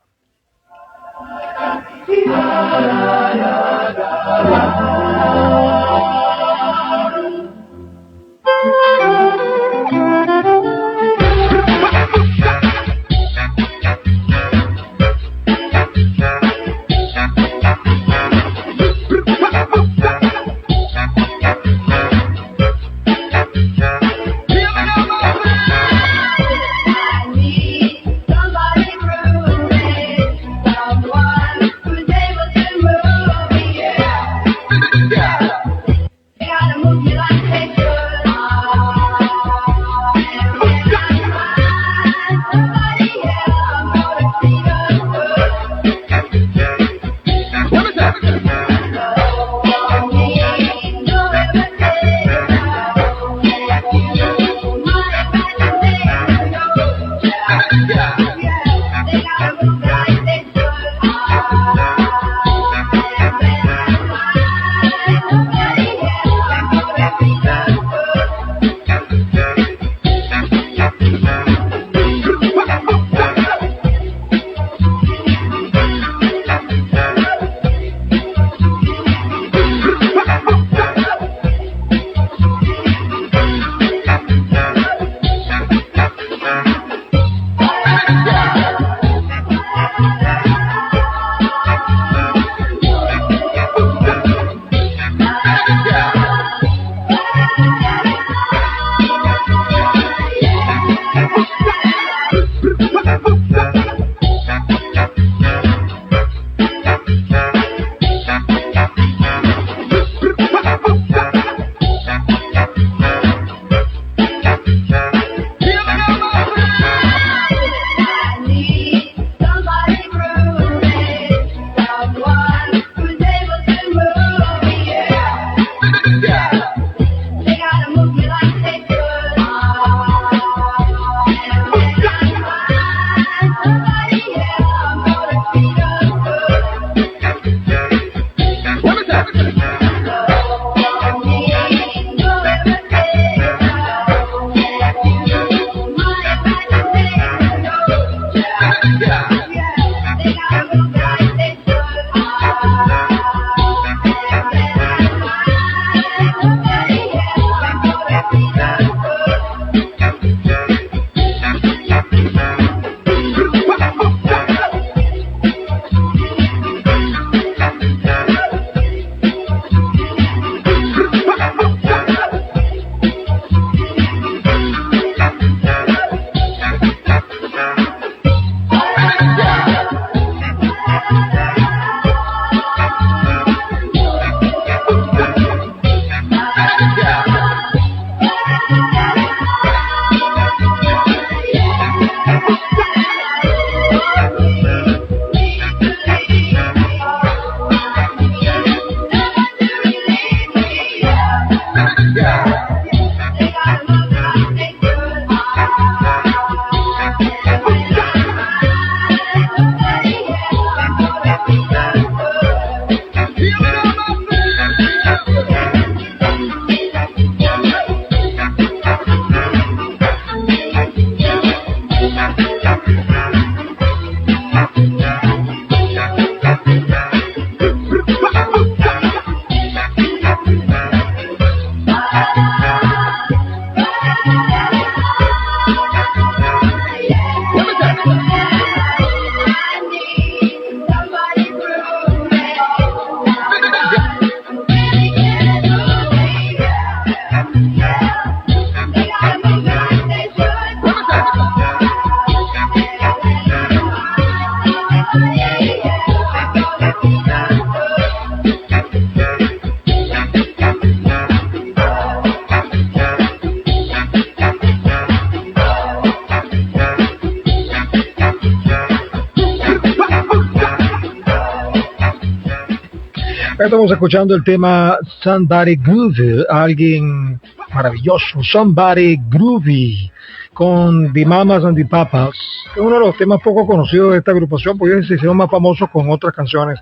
Estamos escuchando el tema Somebody Groovy, alguien maravilloso, Somebody Groovy, con The Mamas and the Papas, que es uno de los temas poco conocidos de esta agrupación, porque ellos se hicieron más famosos con otras canciones.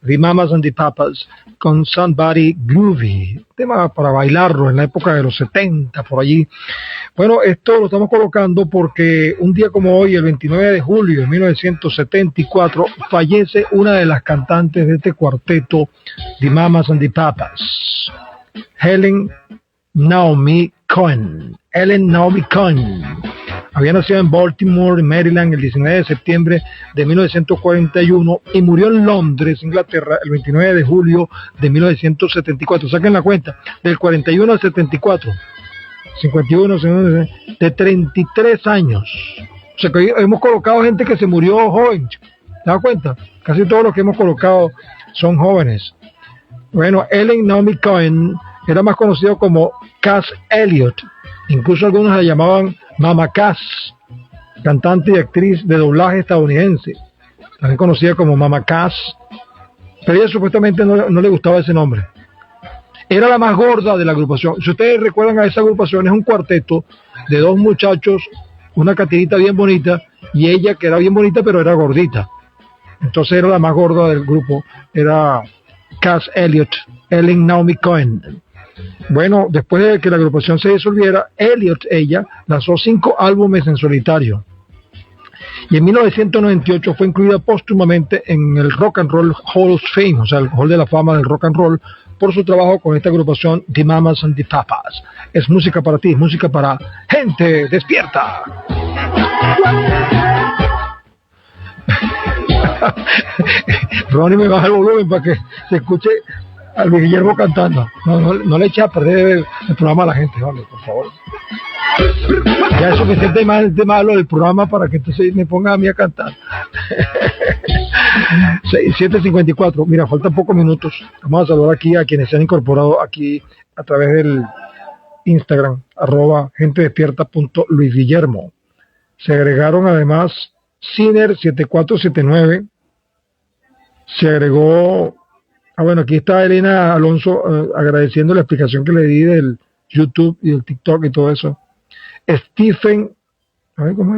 The Mamas and the Papas, con Somebody Groovy, tema para bailarlo en la época de los 70, por allí. Bueno, esto lo estamos colocando porque un día como hoy, el 29 de julio de 1974, fallece una de las cantantes de este cuarteto, The Mamas and the Papas, Helen Naomi Cohen. Helen Naomi Cohen había nacido en Baltimore, Maryland, el 19 de septiembre de 1941 y murió en Londres, Inglaterra, el 29 de julio de 1974. Saquen la cuenta, del 41 al 74, 51, de 33 años. O sea que hemos colocado gente que se murió joven. ¿Te das cuenta? Casi todos los que hemos colocado son jóvenes. Bueno, Helen Naomi Cohen era más conocido como Cass Elliot. Incluso algunos la llamaban Mama Cass, cantante y actriz de doblaje estadounidense, también conocida como Mama Cass, pero ella supuestamente no le gustaba ese nombre. Era la más gorda de la agrupación. Si ustedes recuerdan a esa agrupación, es un cuarteto de dos muchachos, una catirita bien bonita, y ella que era bien bonita pero era gordita. Entonces era la más gorda del grupo, era Cass Elliot, Helen Naomi Cohen. Bueno, después de que la agrupación se disolviera, Elliot, ella, lanzó 5 álbumes en solitario. Y en 1998 fue incluida póstumamente en el Rock and Roll Hall of Fame, o sea, el Hall de la Fama del Rock and Roll, por su trabajo con esta agrupación The Mamas and the Papas. Es música para ti, música para gente despierta. Ronnie me baja el volumen para que se escuche a Luis Guillermo cantando. No le eche a perder el programa a la gente, vale, por favor. Ya es suficiente de malo del programa para que entonces me ponga a mí a cantar. 7:54, mira, faltan pocos minutos. Vamos a saludar aquí a quienes se han incorporado aquí a través del Instagram, @gentedespierta.luisguillermo. Se agregaron además Ciner7479, se agregó. Bueno, aquí está Elena Alonso agradeciendo la explicación que le di del YouTube y del TikTok y todo eso. Stephen, a ver cómo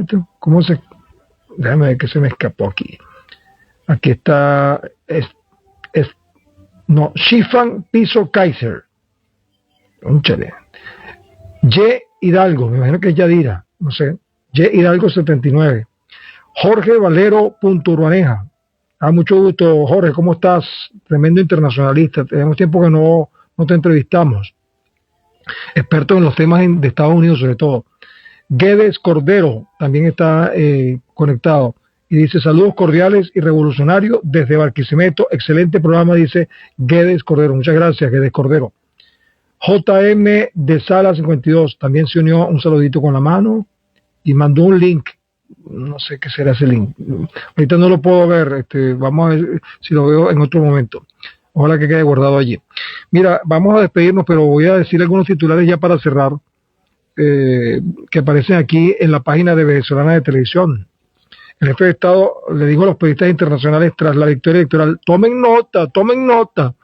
es esto, déjame ver que se me escapó aquí. Aquí está, Shifan Piso Kaiser, un chale. Y Hidalgo, me imagino que es Yadira, no sé. Y Hidalgo 79. Jorge Valero Urbaneja. Mucho gusto, Jorge, ¿cómo estás? Tremendo internacionalista. Tenemos tiempo que no te entrevistamos. Experto en los temas de Estados Unidos, sobre todo. Guedes Cordero también está conectado. Y dice, saludos cordiales y revolucionarios desde Barquisimeto. Excelente programa, dice Guedes Cordero. Muchas gracias, Guedes Cordero. JM de Sala 52 también se unió, un saludito con la mano y mandó un link. No sé qué será ese link. Ahorita no lo puedo ver. Vamos a ver si lo veo en otro momento. Ojalá que quede guardado allí. Mira, vamos a despedirnos, pero voy a decir algunos titulares ya para cerrar, que aparecen aquí en la página de Venezolana de Televisión. El jefe de Estado le dijo a los periodistas internacionales tras la victoria electoral, tomen nota.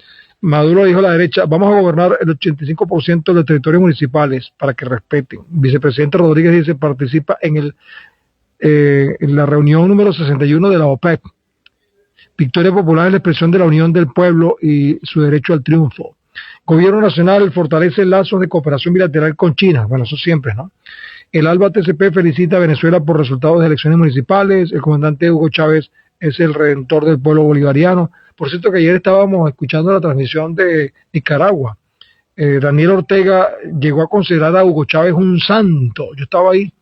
Maduro dijo a la derecha, vamos a gobernar el 85% de los territorios municipales para que respeten. Vicepresidente Rodríguez dice, participa en la reunión número 61 de la OPEP. Victoria popular es la expresión de la unión del pueblo y su derecho al triunfo. Gobierno nacional fortalece lazos de cooperación bilateral con China. Bueno, eso siempre, ¿no? El ALBA TCP felicita a Venezuela por resultados de elecciones municipales. El comandante Hugo Chávez es el redentor del pueblo bolivariano. Por cierto que ayer estábamos escuchando la transmisión de Nicaragua. Daniel Ortega llegó a considerar a Hugo Chávez un santo. Yo estaba ahí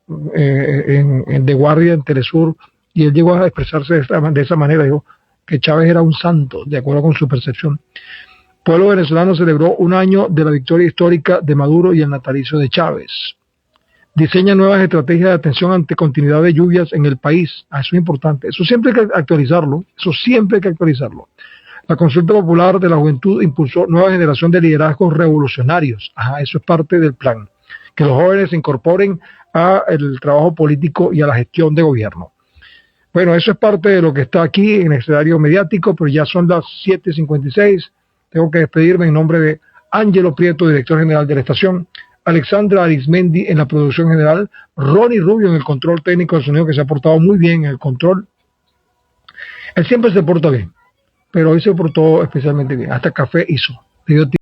de guardia en Telesur y él llegó a expresarse de esa manera, dijo que Chávez era un santo, de acuerdo con su percepción. El pueblo venezolano celebró un año de la victoria histórica de Maduro y el natalicio de Chávez. Diseña nuevas estrategias de atención ante continuidad de lluvias en el país. Eso es importante, eso siempre hay que actualizarlo, La consulta popular de la juventud impulsó nueva generación de liderazgos revolucionarios. Eso es parte del plan, que los jóvenes se incorporen al trabajo político y a la gestión de gobierno. Bueno, eso es parte de lo que está aquí en el escenario mediático, pero ya son las 7:56. Tengo que despedirme en nombre de Ángelo Prieto, director general de la estación, Alexandra Arismendi en la producción general, Ronnie Rubio en el control técnico de sonido, que se ha portado muy bien en el control. Él siempre se porta bien, pero hoy se portó especialmente bien. Hasta café hizo.